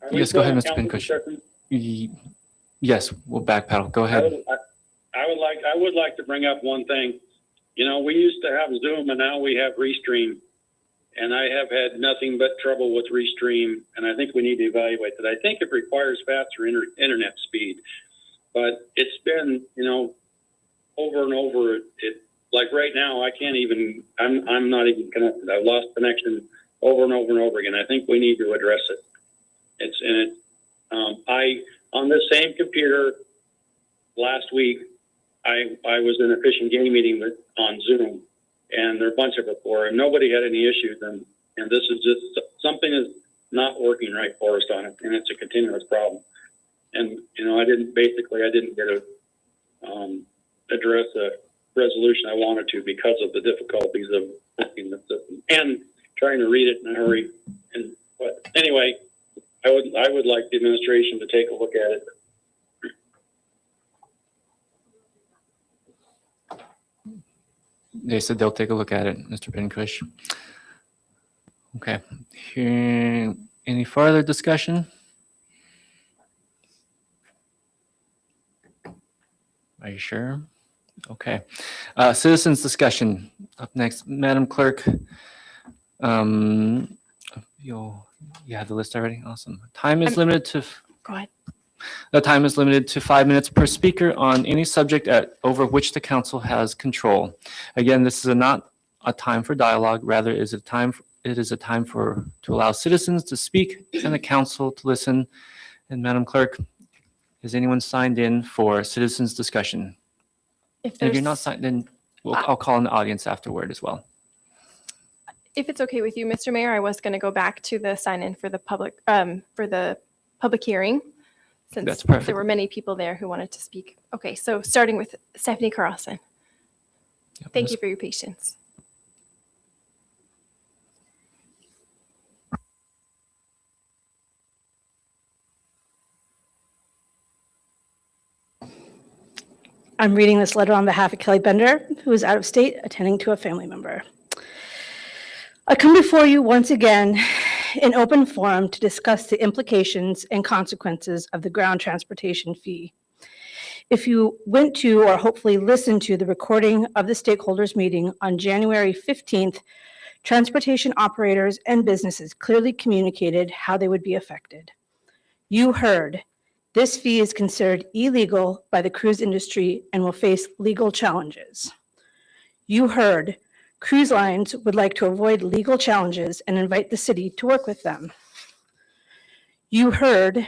Are we yes, go ahead, still Mr. in council Pincush. discussion? Yes, we'll backpedal. Go ahead. I would like to bring up one thing. You know, we used to have Zoom and now we have Restream. And I have had nothing but trouble with Restream, and I think we need to evaluate that. I think it requires faster internet speed, but it's been, you know, over and over. It like right now, I can't even. I'm not even connected. I've lost connection over and over and over again. I think we need to address it. It's in it. I on this same computer last week. I was in a Fish and Game meeting on Zoom. And there are a bunch of it for, and nobody had any issues. And this is just something is not working right for us on it, and it's a continuous problem. And you know, I didn't get to address a resolution I wanted to because of the difficulties of working the system and trying to read it in a hurry. But anyway, I would like the administration to take a look at it. They said they'll take a look at it, Mr. Pincush. Okay. Here, any further discussion? Are you sure? Okay. Citizens discussion. Up next, Madam Clerk. You have the list already? Awesome. Time is limited to. Go ahead. The time is limited to 5 minutes per speaker on any subject over which the council has control. Again, this is not a time for dialogue. Rather, it is a time to allow citizens to speak and the council to listen. And Madam Clerk, is anyone signed in for citizens discussion? If you're not signed in, I'll call in the audience afterward as well. If it's okay with you, Mr. Mayor, I was going to go back to the sign in for the public hearing. Since That's perfect. there were many people there who wanted to speak. Okay, so starting with Stephanie Carlson. Yep, Thank you for your patience. I'm reading this letter on behalf of Kelly Bender, who is out of state attending to a family member. I come before you once again in open forum to discuss the implications and consequences of the ground transportation fee. If you went to or hopefully listened to the recording of the stakeholders meeting on January 15th, transportation operators and businesses clearly communicated how they would be affected. You heard this fee is considered illegal by the cruise industry and will face legal challenges. You heard cruise lines would like to avoid legal challenges and invite the city to work with them. You heard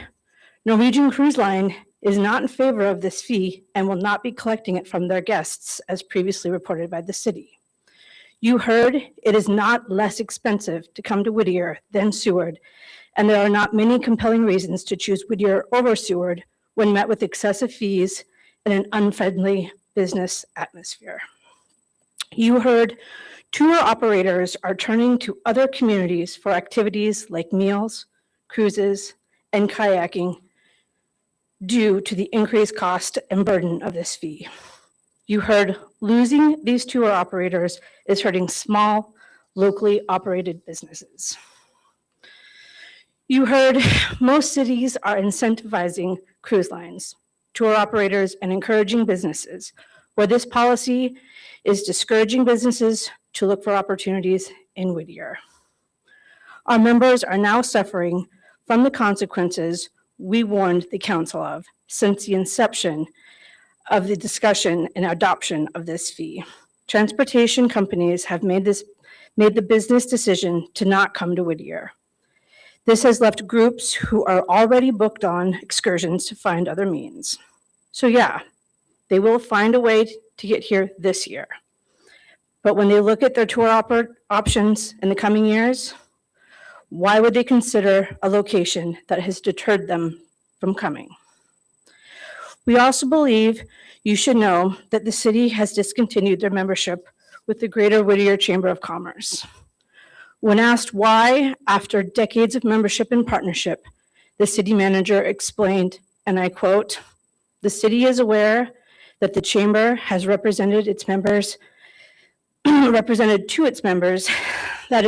Norwegian Cruise Line is not in favor of this fee and will not be collecting it from their guests, as previously reported by the city. You heard it is not less expensive to come to Whittier than Seward, and there are not many compelling reasons to choose Whittier over Seward when met with excessive fees and an unfriendly business atmosphere. You heard tour operators are turning to other communities for activities like meals, cruises, and kayaking due to the increased cost and burden of this fee. You heard losing these tour operators is hurting small, locally operated businesses. You heard most cities are incentivizing cruise lines, tour operators, and encouraging businesses, where this policy is discouraging businesses to look for opportunities in Whittier. Our members are now suffering from the consequences we warned the council of since the inception of the discussion and adoption of this fee. Transportation companies have made the business decision to not come to Whittier. This has left groups who are already booked on excursions to find other means. So yeah, they will find a way to get here this year. But when they look at their tour options in the coming years, why would they consider a location that has deterred them from coming? We also believe you should know that the city has discontinued their membership with the Greater Whittier Chamber of Commerce. When asked why, after decades of membership and partnership, the city manager explained, and I quote, "The city is aware that the chamber has represented to its members that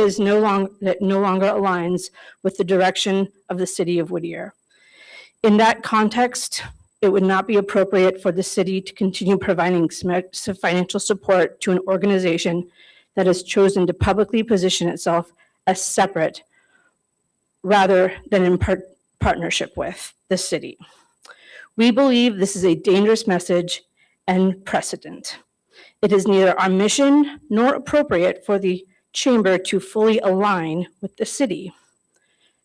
no longer aligns with the direction of the city of Whittier. In that context, it would not be appropriate for the city to continue providing financial support to an organization that has chosen to publicly position itself as separate rather than in partnership with the city. We believe this is a dangerous message and precedent. It is neither our mission nor appropriate for the chamber to fully align with the city.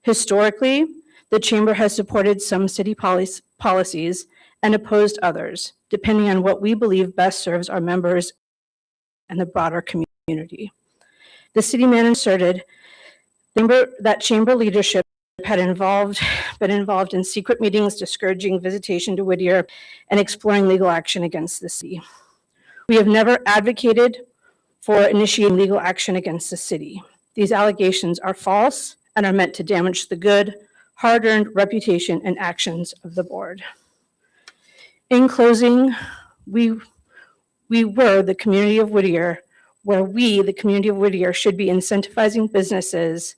Historically, the chamber has supported some city policies and opposed others, depending on what we believe best serves our members and the broader community. The city manager asserted that chamber leadership had been involved in secret meetings discouraging visitation to Whittier and exploring legal action against the city. We have never advocated for initiating legal action against the city. These allegations are false and are meant to damage the good, hard-earned reputation and actions of the board. In closing, we were the community of Whittier, where we, the community of Whittier, should be incentivizing businesses.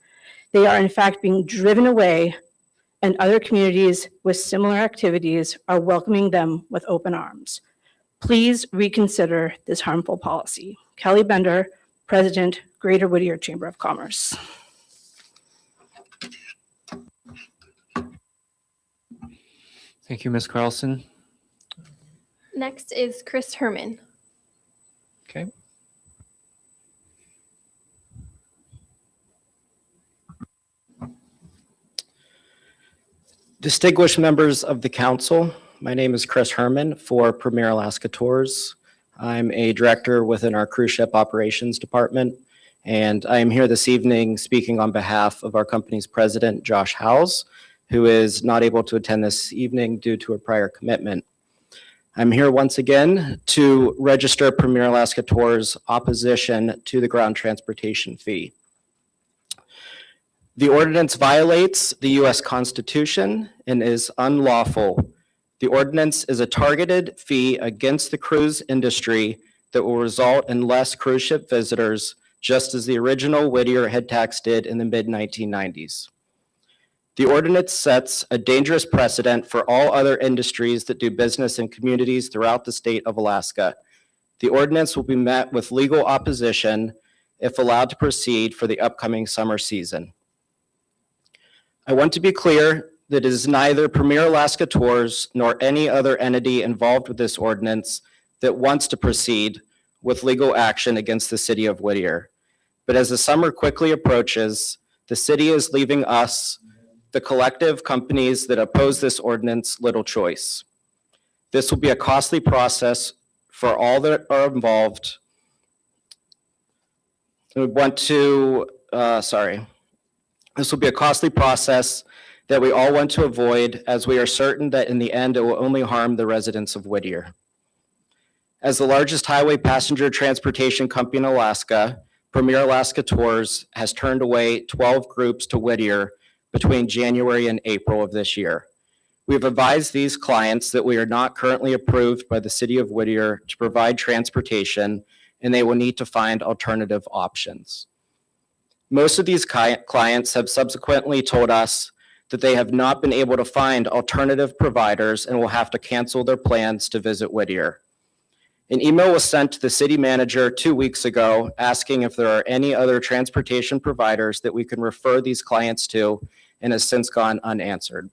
They are in fact being driven away, and other communities with similar activities are welcoming them with open arms. Please reconsider this harmful policy. Kelly Bender, President, Greater Whittier Chamber of Commerce. Thank you, Ms. Carlson. Next is Chris Herman. Okay. Distinguished members of the council, my name is Chris Herman for Premier Alaska Tours. I'm a director within our cruise ship operations department, and I am here this evening speaking on behalf of our company's president, Josh Howes, who is not able to attend this evening due to a prior commitment. I'm here once again to register Premier Alaska Tours' opposition to the ground transportation fee. The ordinance violates the U.S. Constitution and is unlawful. The ordinance is a targeted fee against the cruise industry that will result in less cruise ship visitors, just as the original Whittier head tax did in the mid-1990s. The ordinance sets a dangerous precedent for all other industries that do business in communities throughout the state of Alaska. The ordinance will be met with legal opposition if allowed to proceed for the upcoming summer season. I want to be clear that it is neither Premier Alaska Tours nor any other entity involved with this ordinance that wants to proceed with legal action against the city of Whittier. But as the summer quickly approaches, the city is leaving us, the collective companies that oppose this ordinance, little choice. This will be a costly process for all that are involved. We want to, This will be a costly process that we all want to avoid, as we are certain that in the end it will only harm the residents of Whittier. As the largest highway passenger transportation company in Alaska, Premier Alaska Tours has turned away 12 groups to Whittier between January and April of this year. We have advised these clients that we are not currently approved by the city of Whittier to provide transportation, and they will need to find alternative options. Most of these clients have subsequently told us that they have not been able to find alternative providers and will have to cancel their plans to visit Whittier. An email was sent to the city manager 2 weeks ago asking if there are any other transportation providers that we can refer these clients to and has since gone unanswered.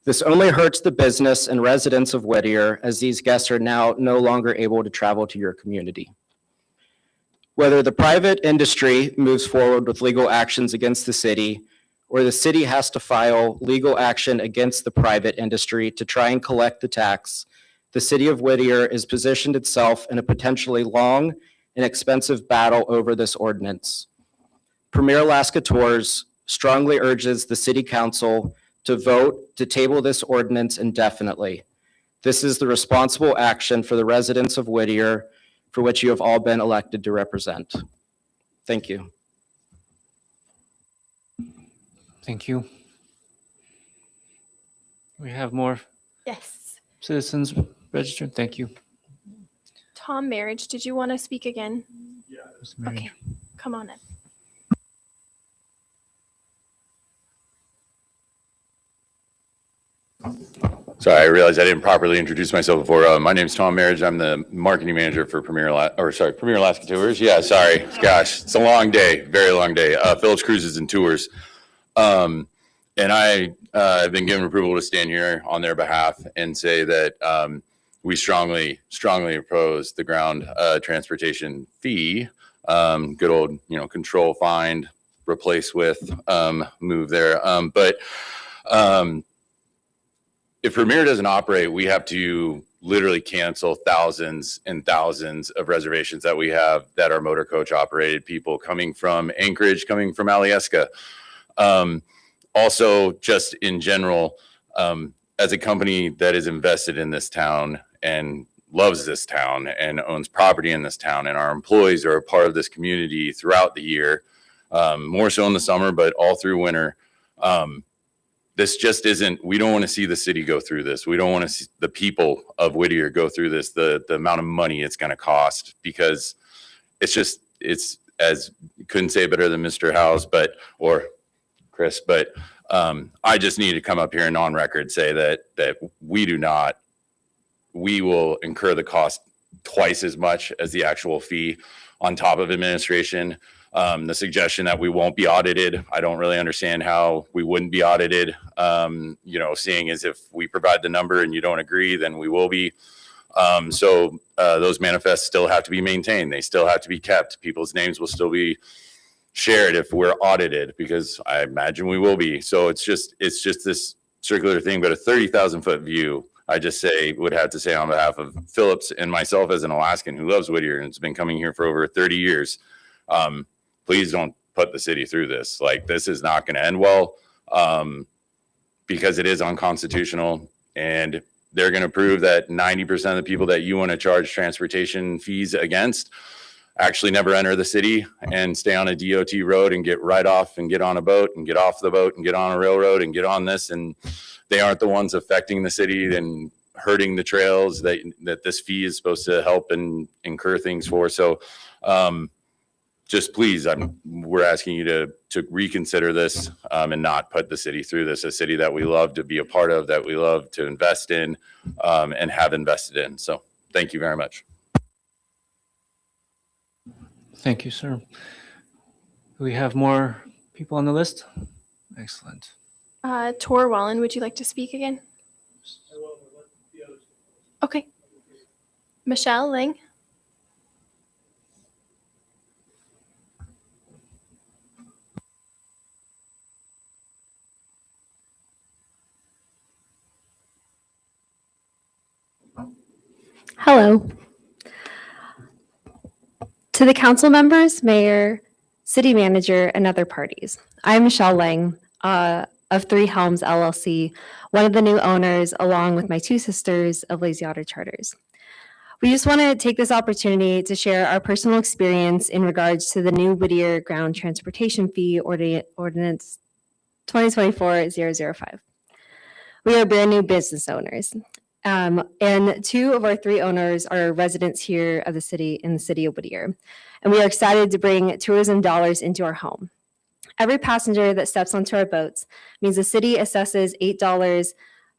This only hurts the business and residents of Whittier, as these guests are now no longer able to travel to your community. Whether the private industry moves forward with legal actions against the city, or the city has to file legal action against the private industry to try and collect the tax, the city of Whittier is positioned itself in a potentially long and expensive battle over this ordinance. Premier Alaska Tours strongly urges the city council to vote to table this ordinance indefinitely. This is the responsible action for the residents of Whittier, for which you have all been elected to represent. Thank you. Thank you. We have more Yes. citizens registered. Thank you. Tom Marriage, did you want to speak again? Ms. Marriage. Okay, come on in. Sorry, I realized I didn't properly introduce myself before. My name's Tom Marriage. I'm the marketing manager for Premier Alaska Tours. Yeah, sorry. Gosh, it's a long day, very long day. Phillips Cruises and Tours. And I have been given approval to stand here on their behalf and say that we strongly oppose the ground transportation fee. Good old, control, find, replace with, move there. But if Premier doesn't operate, we have to literally cancel thousands and thousands of reservations that we have that are motor coach operated, people coming from Anchorage, coming from Alyeska. Also, just in general, as a company that is invested in this town and loves this town and owns property in this town, and our employees are a part of this community throughout the year, more so in the summer, but all through winter. This just isn't, we don't want to see the city go through this. We don't want to see the people of Whittier go through this, the amount of money it's going to cost, because it's as couldn't say it better than Mr. Howes, or Chris, but I just need to come up here and on record say that we will incur the cost twice as much as the actual fee on top of administration. The suggestion that we won't be audited, I don't really understand how we wouldn't be audited. Seeing as if we provide the number and you don't agree, then we will be. So those manifests still have to be maintained. They still have to be kept. People's names will still be shared if we're audited, because I imagine we will be. So it's just this circular thing, but a 30,000 foot view, I just would have to say on behalf of Phillips and myself as an Alaskan who loves Whittier and has been coming here for over 30 years. Please don't put the city through this. This is not going to end well, because it is unconstitutional, and they're going to prove that 90% of the people that you want to charge transportation fees against actually never enter the city and stay on a DOT road and get right off and get on a boat and get off the boat and get on a railroad and get on this. And they aren't the ones affecting the city and hurting the trails that this fee is supposed to help and incur things for. So, just please, we're asking you to reconsider this and not put the city through this, a city that we love to be a part of, that we love to invest in and have invested in. So thank you very much. Thank you, sir. Do we have more people on the list? Excellent. Tor Wallen, would you like to speak again? Okay. Michelle Ling. Hello. To the council members, mayor, city manager, and other parties. I'm Michelle Lang of Three Helms LLC, one of the new owners, along with my two sisters of Lazy Otter Charters. We just want to take this opportunity to share our personal experience in regards to the new Whittier Ground Transportation Fee Ordinance 2024-005. We are brand new business owners. And two of our three owners are residents here of the city, in the city of Whittier. And we are excited to bring tourism dollars into our home. Every passenger that steps onto our boats means the city assesses $8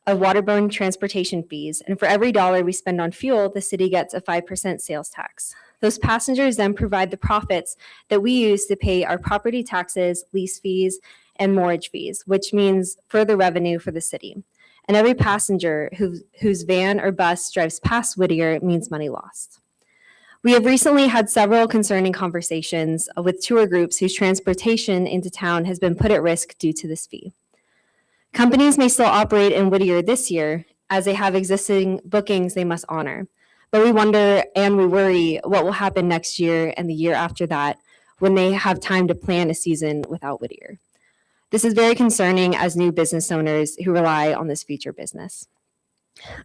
of waterborne transportation fees. And for every dollar we spend on fuel, the city gets a 5% sales tax. Those passengers then provide the profits that we use to pay our property taxes, lease fees, and mortgage fees, which means further revenue for the city. And every passenger whose van or bus drives past Whittier means money lost. We have recently had several concerning conversations with tour groups whose transportation into town has been put at risk due to this fee. Companies may still operate in Whittier this year as they have existing bookings they must honor. But we wonder and we worry what will happen next year and the year after that when they have time to plan a season without Whittier. This is very concerning as new business owners who rely on this future business.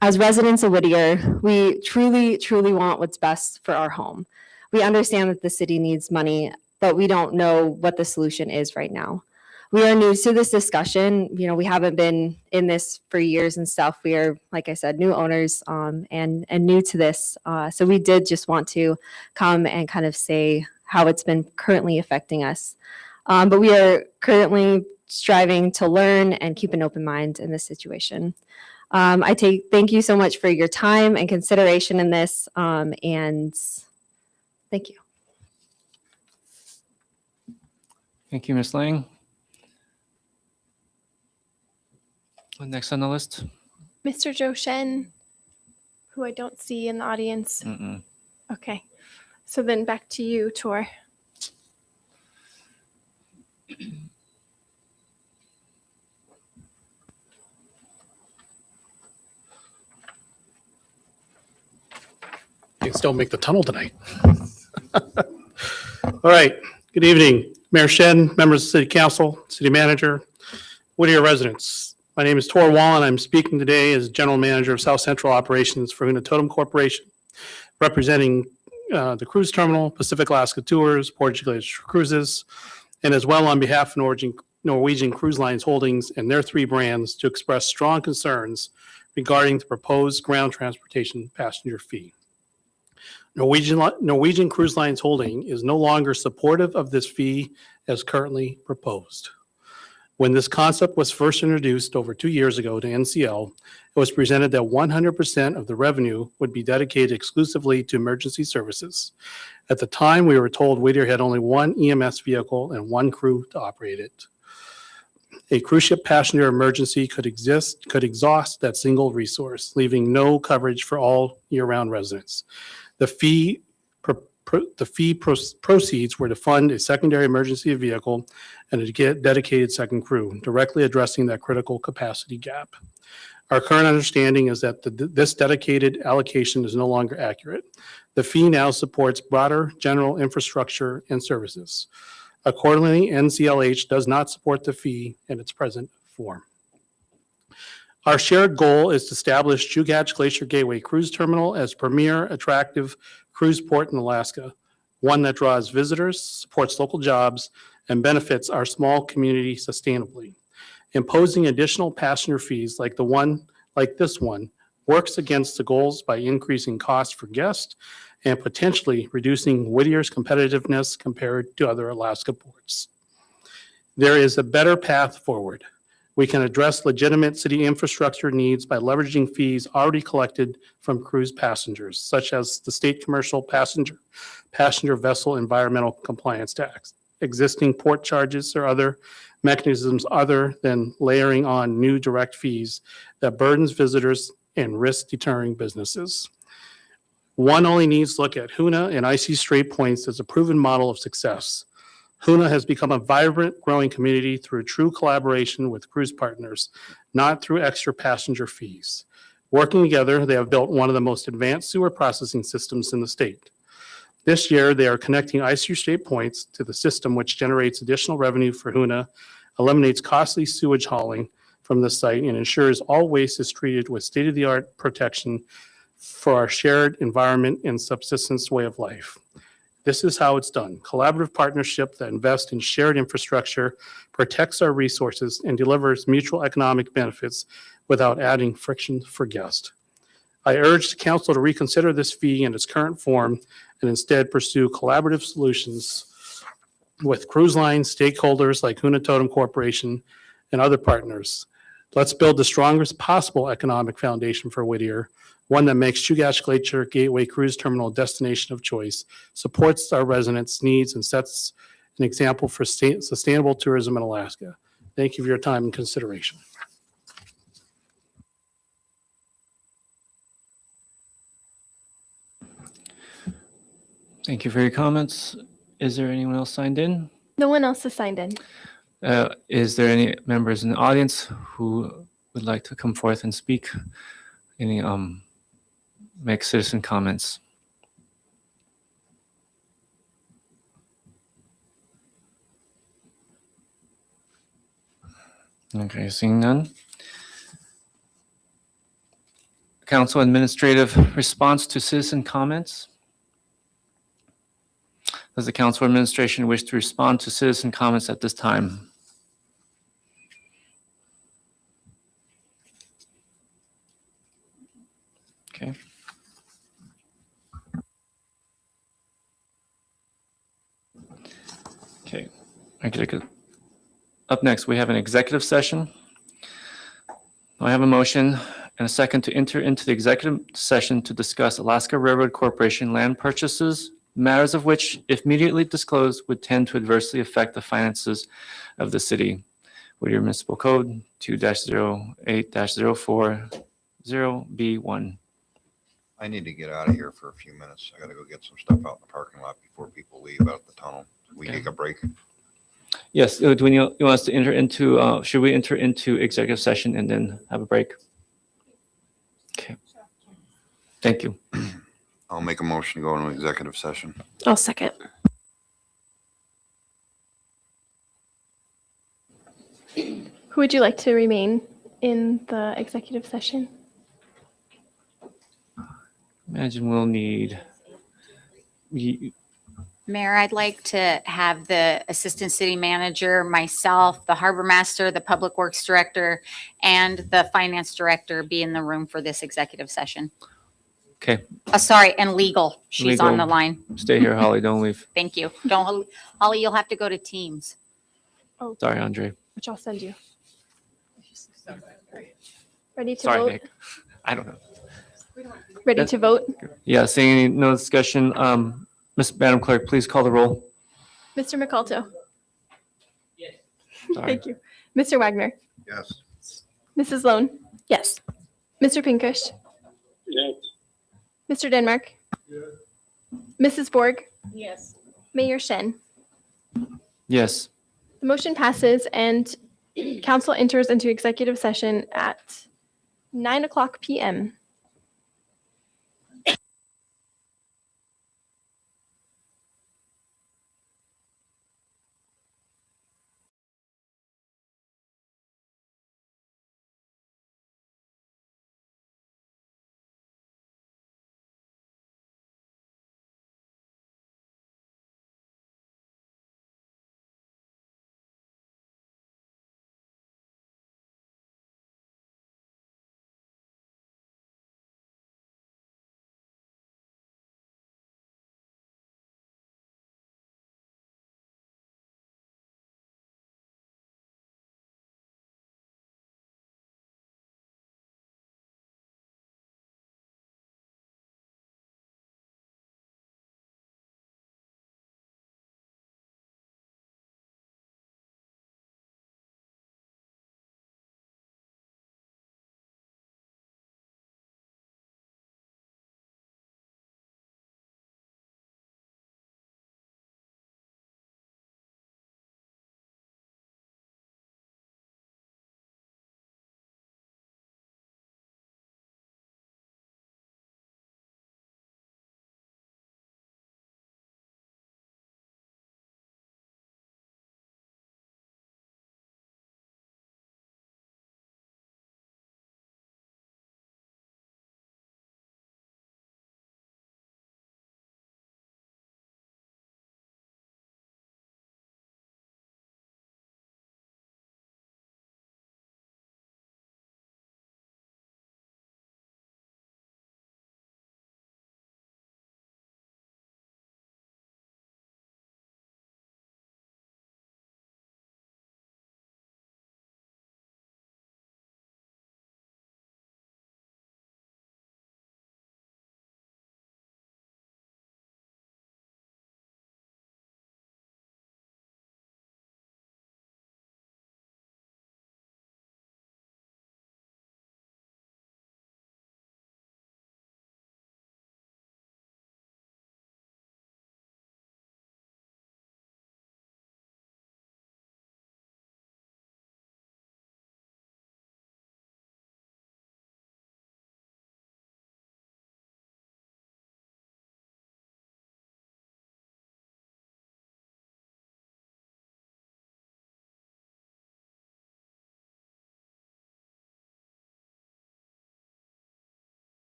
As residents of Whittier, we truly, truly want what's best for our home. We understand that the city needs money, but we don't know what the solution is right now. We are new to this discussion. You know, we haven't been in this for years and stuff. We are, like I said, new owners and new to this. So we did just want to come and kind of say how it's been currently affecting us. But we are currently striving to learn and keep an open mind in this situation. Thank you so much for your time and consideration in this, and thank you. Thank you, Ms. Lang. Next on the list? Mr. Joe Shen, who I don't see in the audience. Mm-mm. Okay. So then back to you, Tor. You can still make the tunnel tonight. All right. Good evening, Mayor Shen, members of the City Council, City Manager, Whittier residents. My name is Tor Wall, and I'm speaking today as General Manager of South Central Operations for Huna Totem Corporation, representing the cruise terminal, Pacific Alaska Tours, Portuguese Glacier Cruises, and as well on behalf of Norwegian Cruise Lines Holdings and their three brands to express strong concerns regarding the proposed ground transportation passenger fee. Norwegian Cruise Lines Holding is no longer supportive of this fee as currently proposed. When this concept was first introduced over 2 years ago to NCL, it was presented that 100% of the revenue would be dedicated exclusively to emergency services. At the time, we were told Whittier had only one EMS vehicle and one crew to operate it. A cruise ship passenger emergency could exhaust that single resource, leaving no coverage for all year-round residents. The fee proceeds were to fund a secondary emergency vehicle and a dedicated second crew, directly addressing that critical capacity gap. Our current understanding is that this dedicated allocation is no longer accurate. The fee now supports broader general infrastructure and services. Accordingly, NCLH does not support the fee in its present form. Our shared goal is to establish Chugach Glacier Gateway Cruise Terminal as premier attractive cruise port in Alaska, one that draws visitors, supports local jobs, and benefits our small community sustainably. Imposing additional passenger fees like this one works against the goals by increasing costs for guests and potentially reducing Whittier's competitiveness compared to other Alaska ports. There is a better path forward. We can address legitimate city infrastructure needs by leveraging fees already collected from cruise passengers, such as the state commercial passenger vessel environmental compliance tax, existing port charges, or other mechanisms other than layering on new direct fees that burdens visitors and risk deterring businesses. One only needs to look at Huna and IC Straight Points as a proven model of success. Huna has become a vibrant, growing community through true collaboration with cruise partners, not through extra passenger fees. Working together, they have built one of the most advanced sewer processing systems in the state. This year, they are connecting IC Straight Points to the system, which generates additional revenue for Huna, eliminates costly sewage hauling from the site, and ensures all waste is treated with state-of-the-art protection for our shared environment and subsistence way of life. This is how it's done. Collaborative partnership that invests in shared infrastructure, protects our resources, and delivers mutual economic benefits without adding friction for guests. I urge the council to reconsider this fee in its current form and instead pursue collaborative solutions with cruise lines, stakeholders like Huna Totem Corporation, and other partners. Let's build the strongest possible economic foundation for Whittier, one that makes Chugach Glacier Gateway Cruise Terminal a destination of choice, supports our residents' needs, and sets an example for sustainable tourism in Alaska. Thank you for your time and consideration. Thank you for your comments. Is there anyone else signed in? No one else has signed in. Is there any members in the audience who would like to come forth and speak? Any, make citizen comments? Okay, seeing none. Council administrative response to citizen comments. Does the council administration wish to respond to citizen comments at this time? Okay. Okay. Up next, we have an executive session. I have a motion and a second to enter into the executive session to discuss Alaska Railroad Corporation land purchases, matters of which, if immediately disclosed, would tend to adversely affect the finances of the city. Whittier Municipal Code 2-08-040B1. I need to get out of here for a few minutes. I gotta go get some stuff out in the parking lot before people leave out the tunnel. We Okay. take a break. Yes, do you want us to enter into, should we enter into executive session and then have a break? Okay. Thank you. I'll make a motion to go into executive session. I'll second. Who would you like to remain in the executive session? Imagine we'll need, Mayor, I'd like to have the Assistant City Manager, myself, the Harbor Master, the Public Works Director, and the Finance Director be in the room for this executive session. okay, Sorry, and legal. She's on the Legal. line. stay here, Holly, don't leave. Thank you. Don't, Holly, you'll have to go to Teams. Sorry, Andre. Which I'll send you. Ready to Sorry, vote? Nick. I don't know. Ready to vote? Yeah, seeing no discussion, Madam Clerk, please call the roll. Mr. McAlto? Sorry. Thank you. Mr. Wagner? Yes. Mrs. Lone? Yes. Mr. Pinkush? Yes. Mr. Denmark? Mrs. Borg? Yes. Mayor Shen? Yes. The motion passes and council enters into executive session at 9:00 p.m.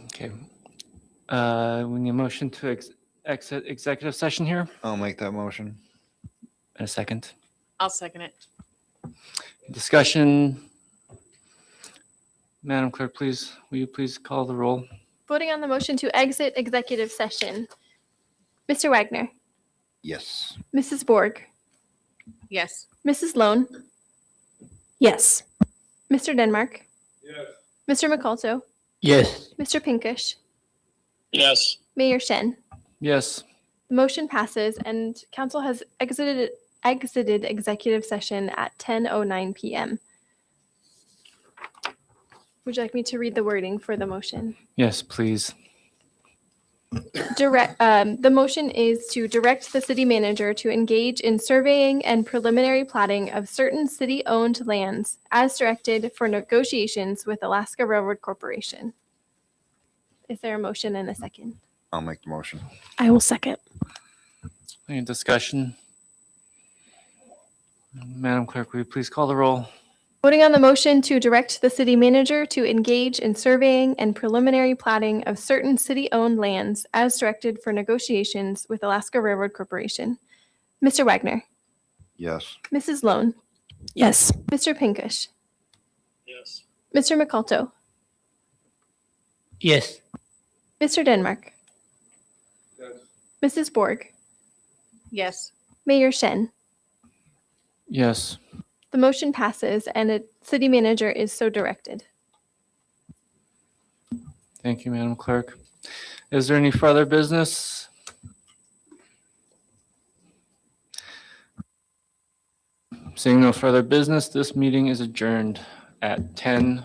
Okay. We need a motion to exit executive session here. I'll make that motion. In a second. I'll second it. Discussion. Madam Clerk, please, will you please call the roll? Voting on the motion to exit executive session. Mr. Wagner, Yes. Mrs. Borg, Yes. Mrs. Lone, Yes. Mr. Denmark, Yes. Mr. McAlto, Yes. Mr. Pinkish, Yes. Mayor Shen. Yes. The motion passes and council has exited executive session at 10:09 p.m. Would you like me to read the wording for the motion? Yes, please. The motion is to direct the city manager to engage in surveying and preliminary platting of certain city-owned lands as directed for negotiations with Alaska Railroad Corporation. Is there a motion and a second? I'll make the motion. I will second. Any discussion? Madam Clerk, will you please call the roll? Voting on the motion to direct the city manager to engage in surveying and preliminary platting of certain city-owned lands as directed for negotiations with Alaska Railroad Corporation. Mr. Wagner, Yes. Mrs. Lone, Yes. Mr. Pinkish, Yes. Mr. McAlto, Yes. Mr. Denmark, Yes. Mrs. Borg, Yes. Mayor Shen. Yes. The motion passes and a city manager is so directed. Thank you, Madam Clerk. Is there any further business? Seeing no further business, this meeting is adjourned at 10:10.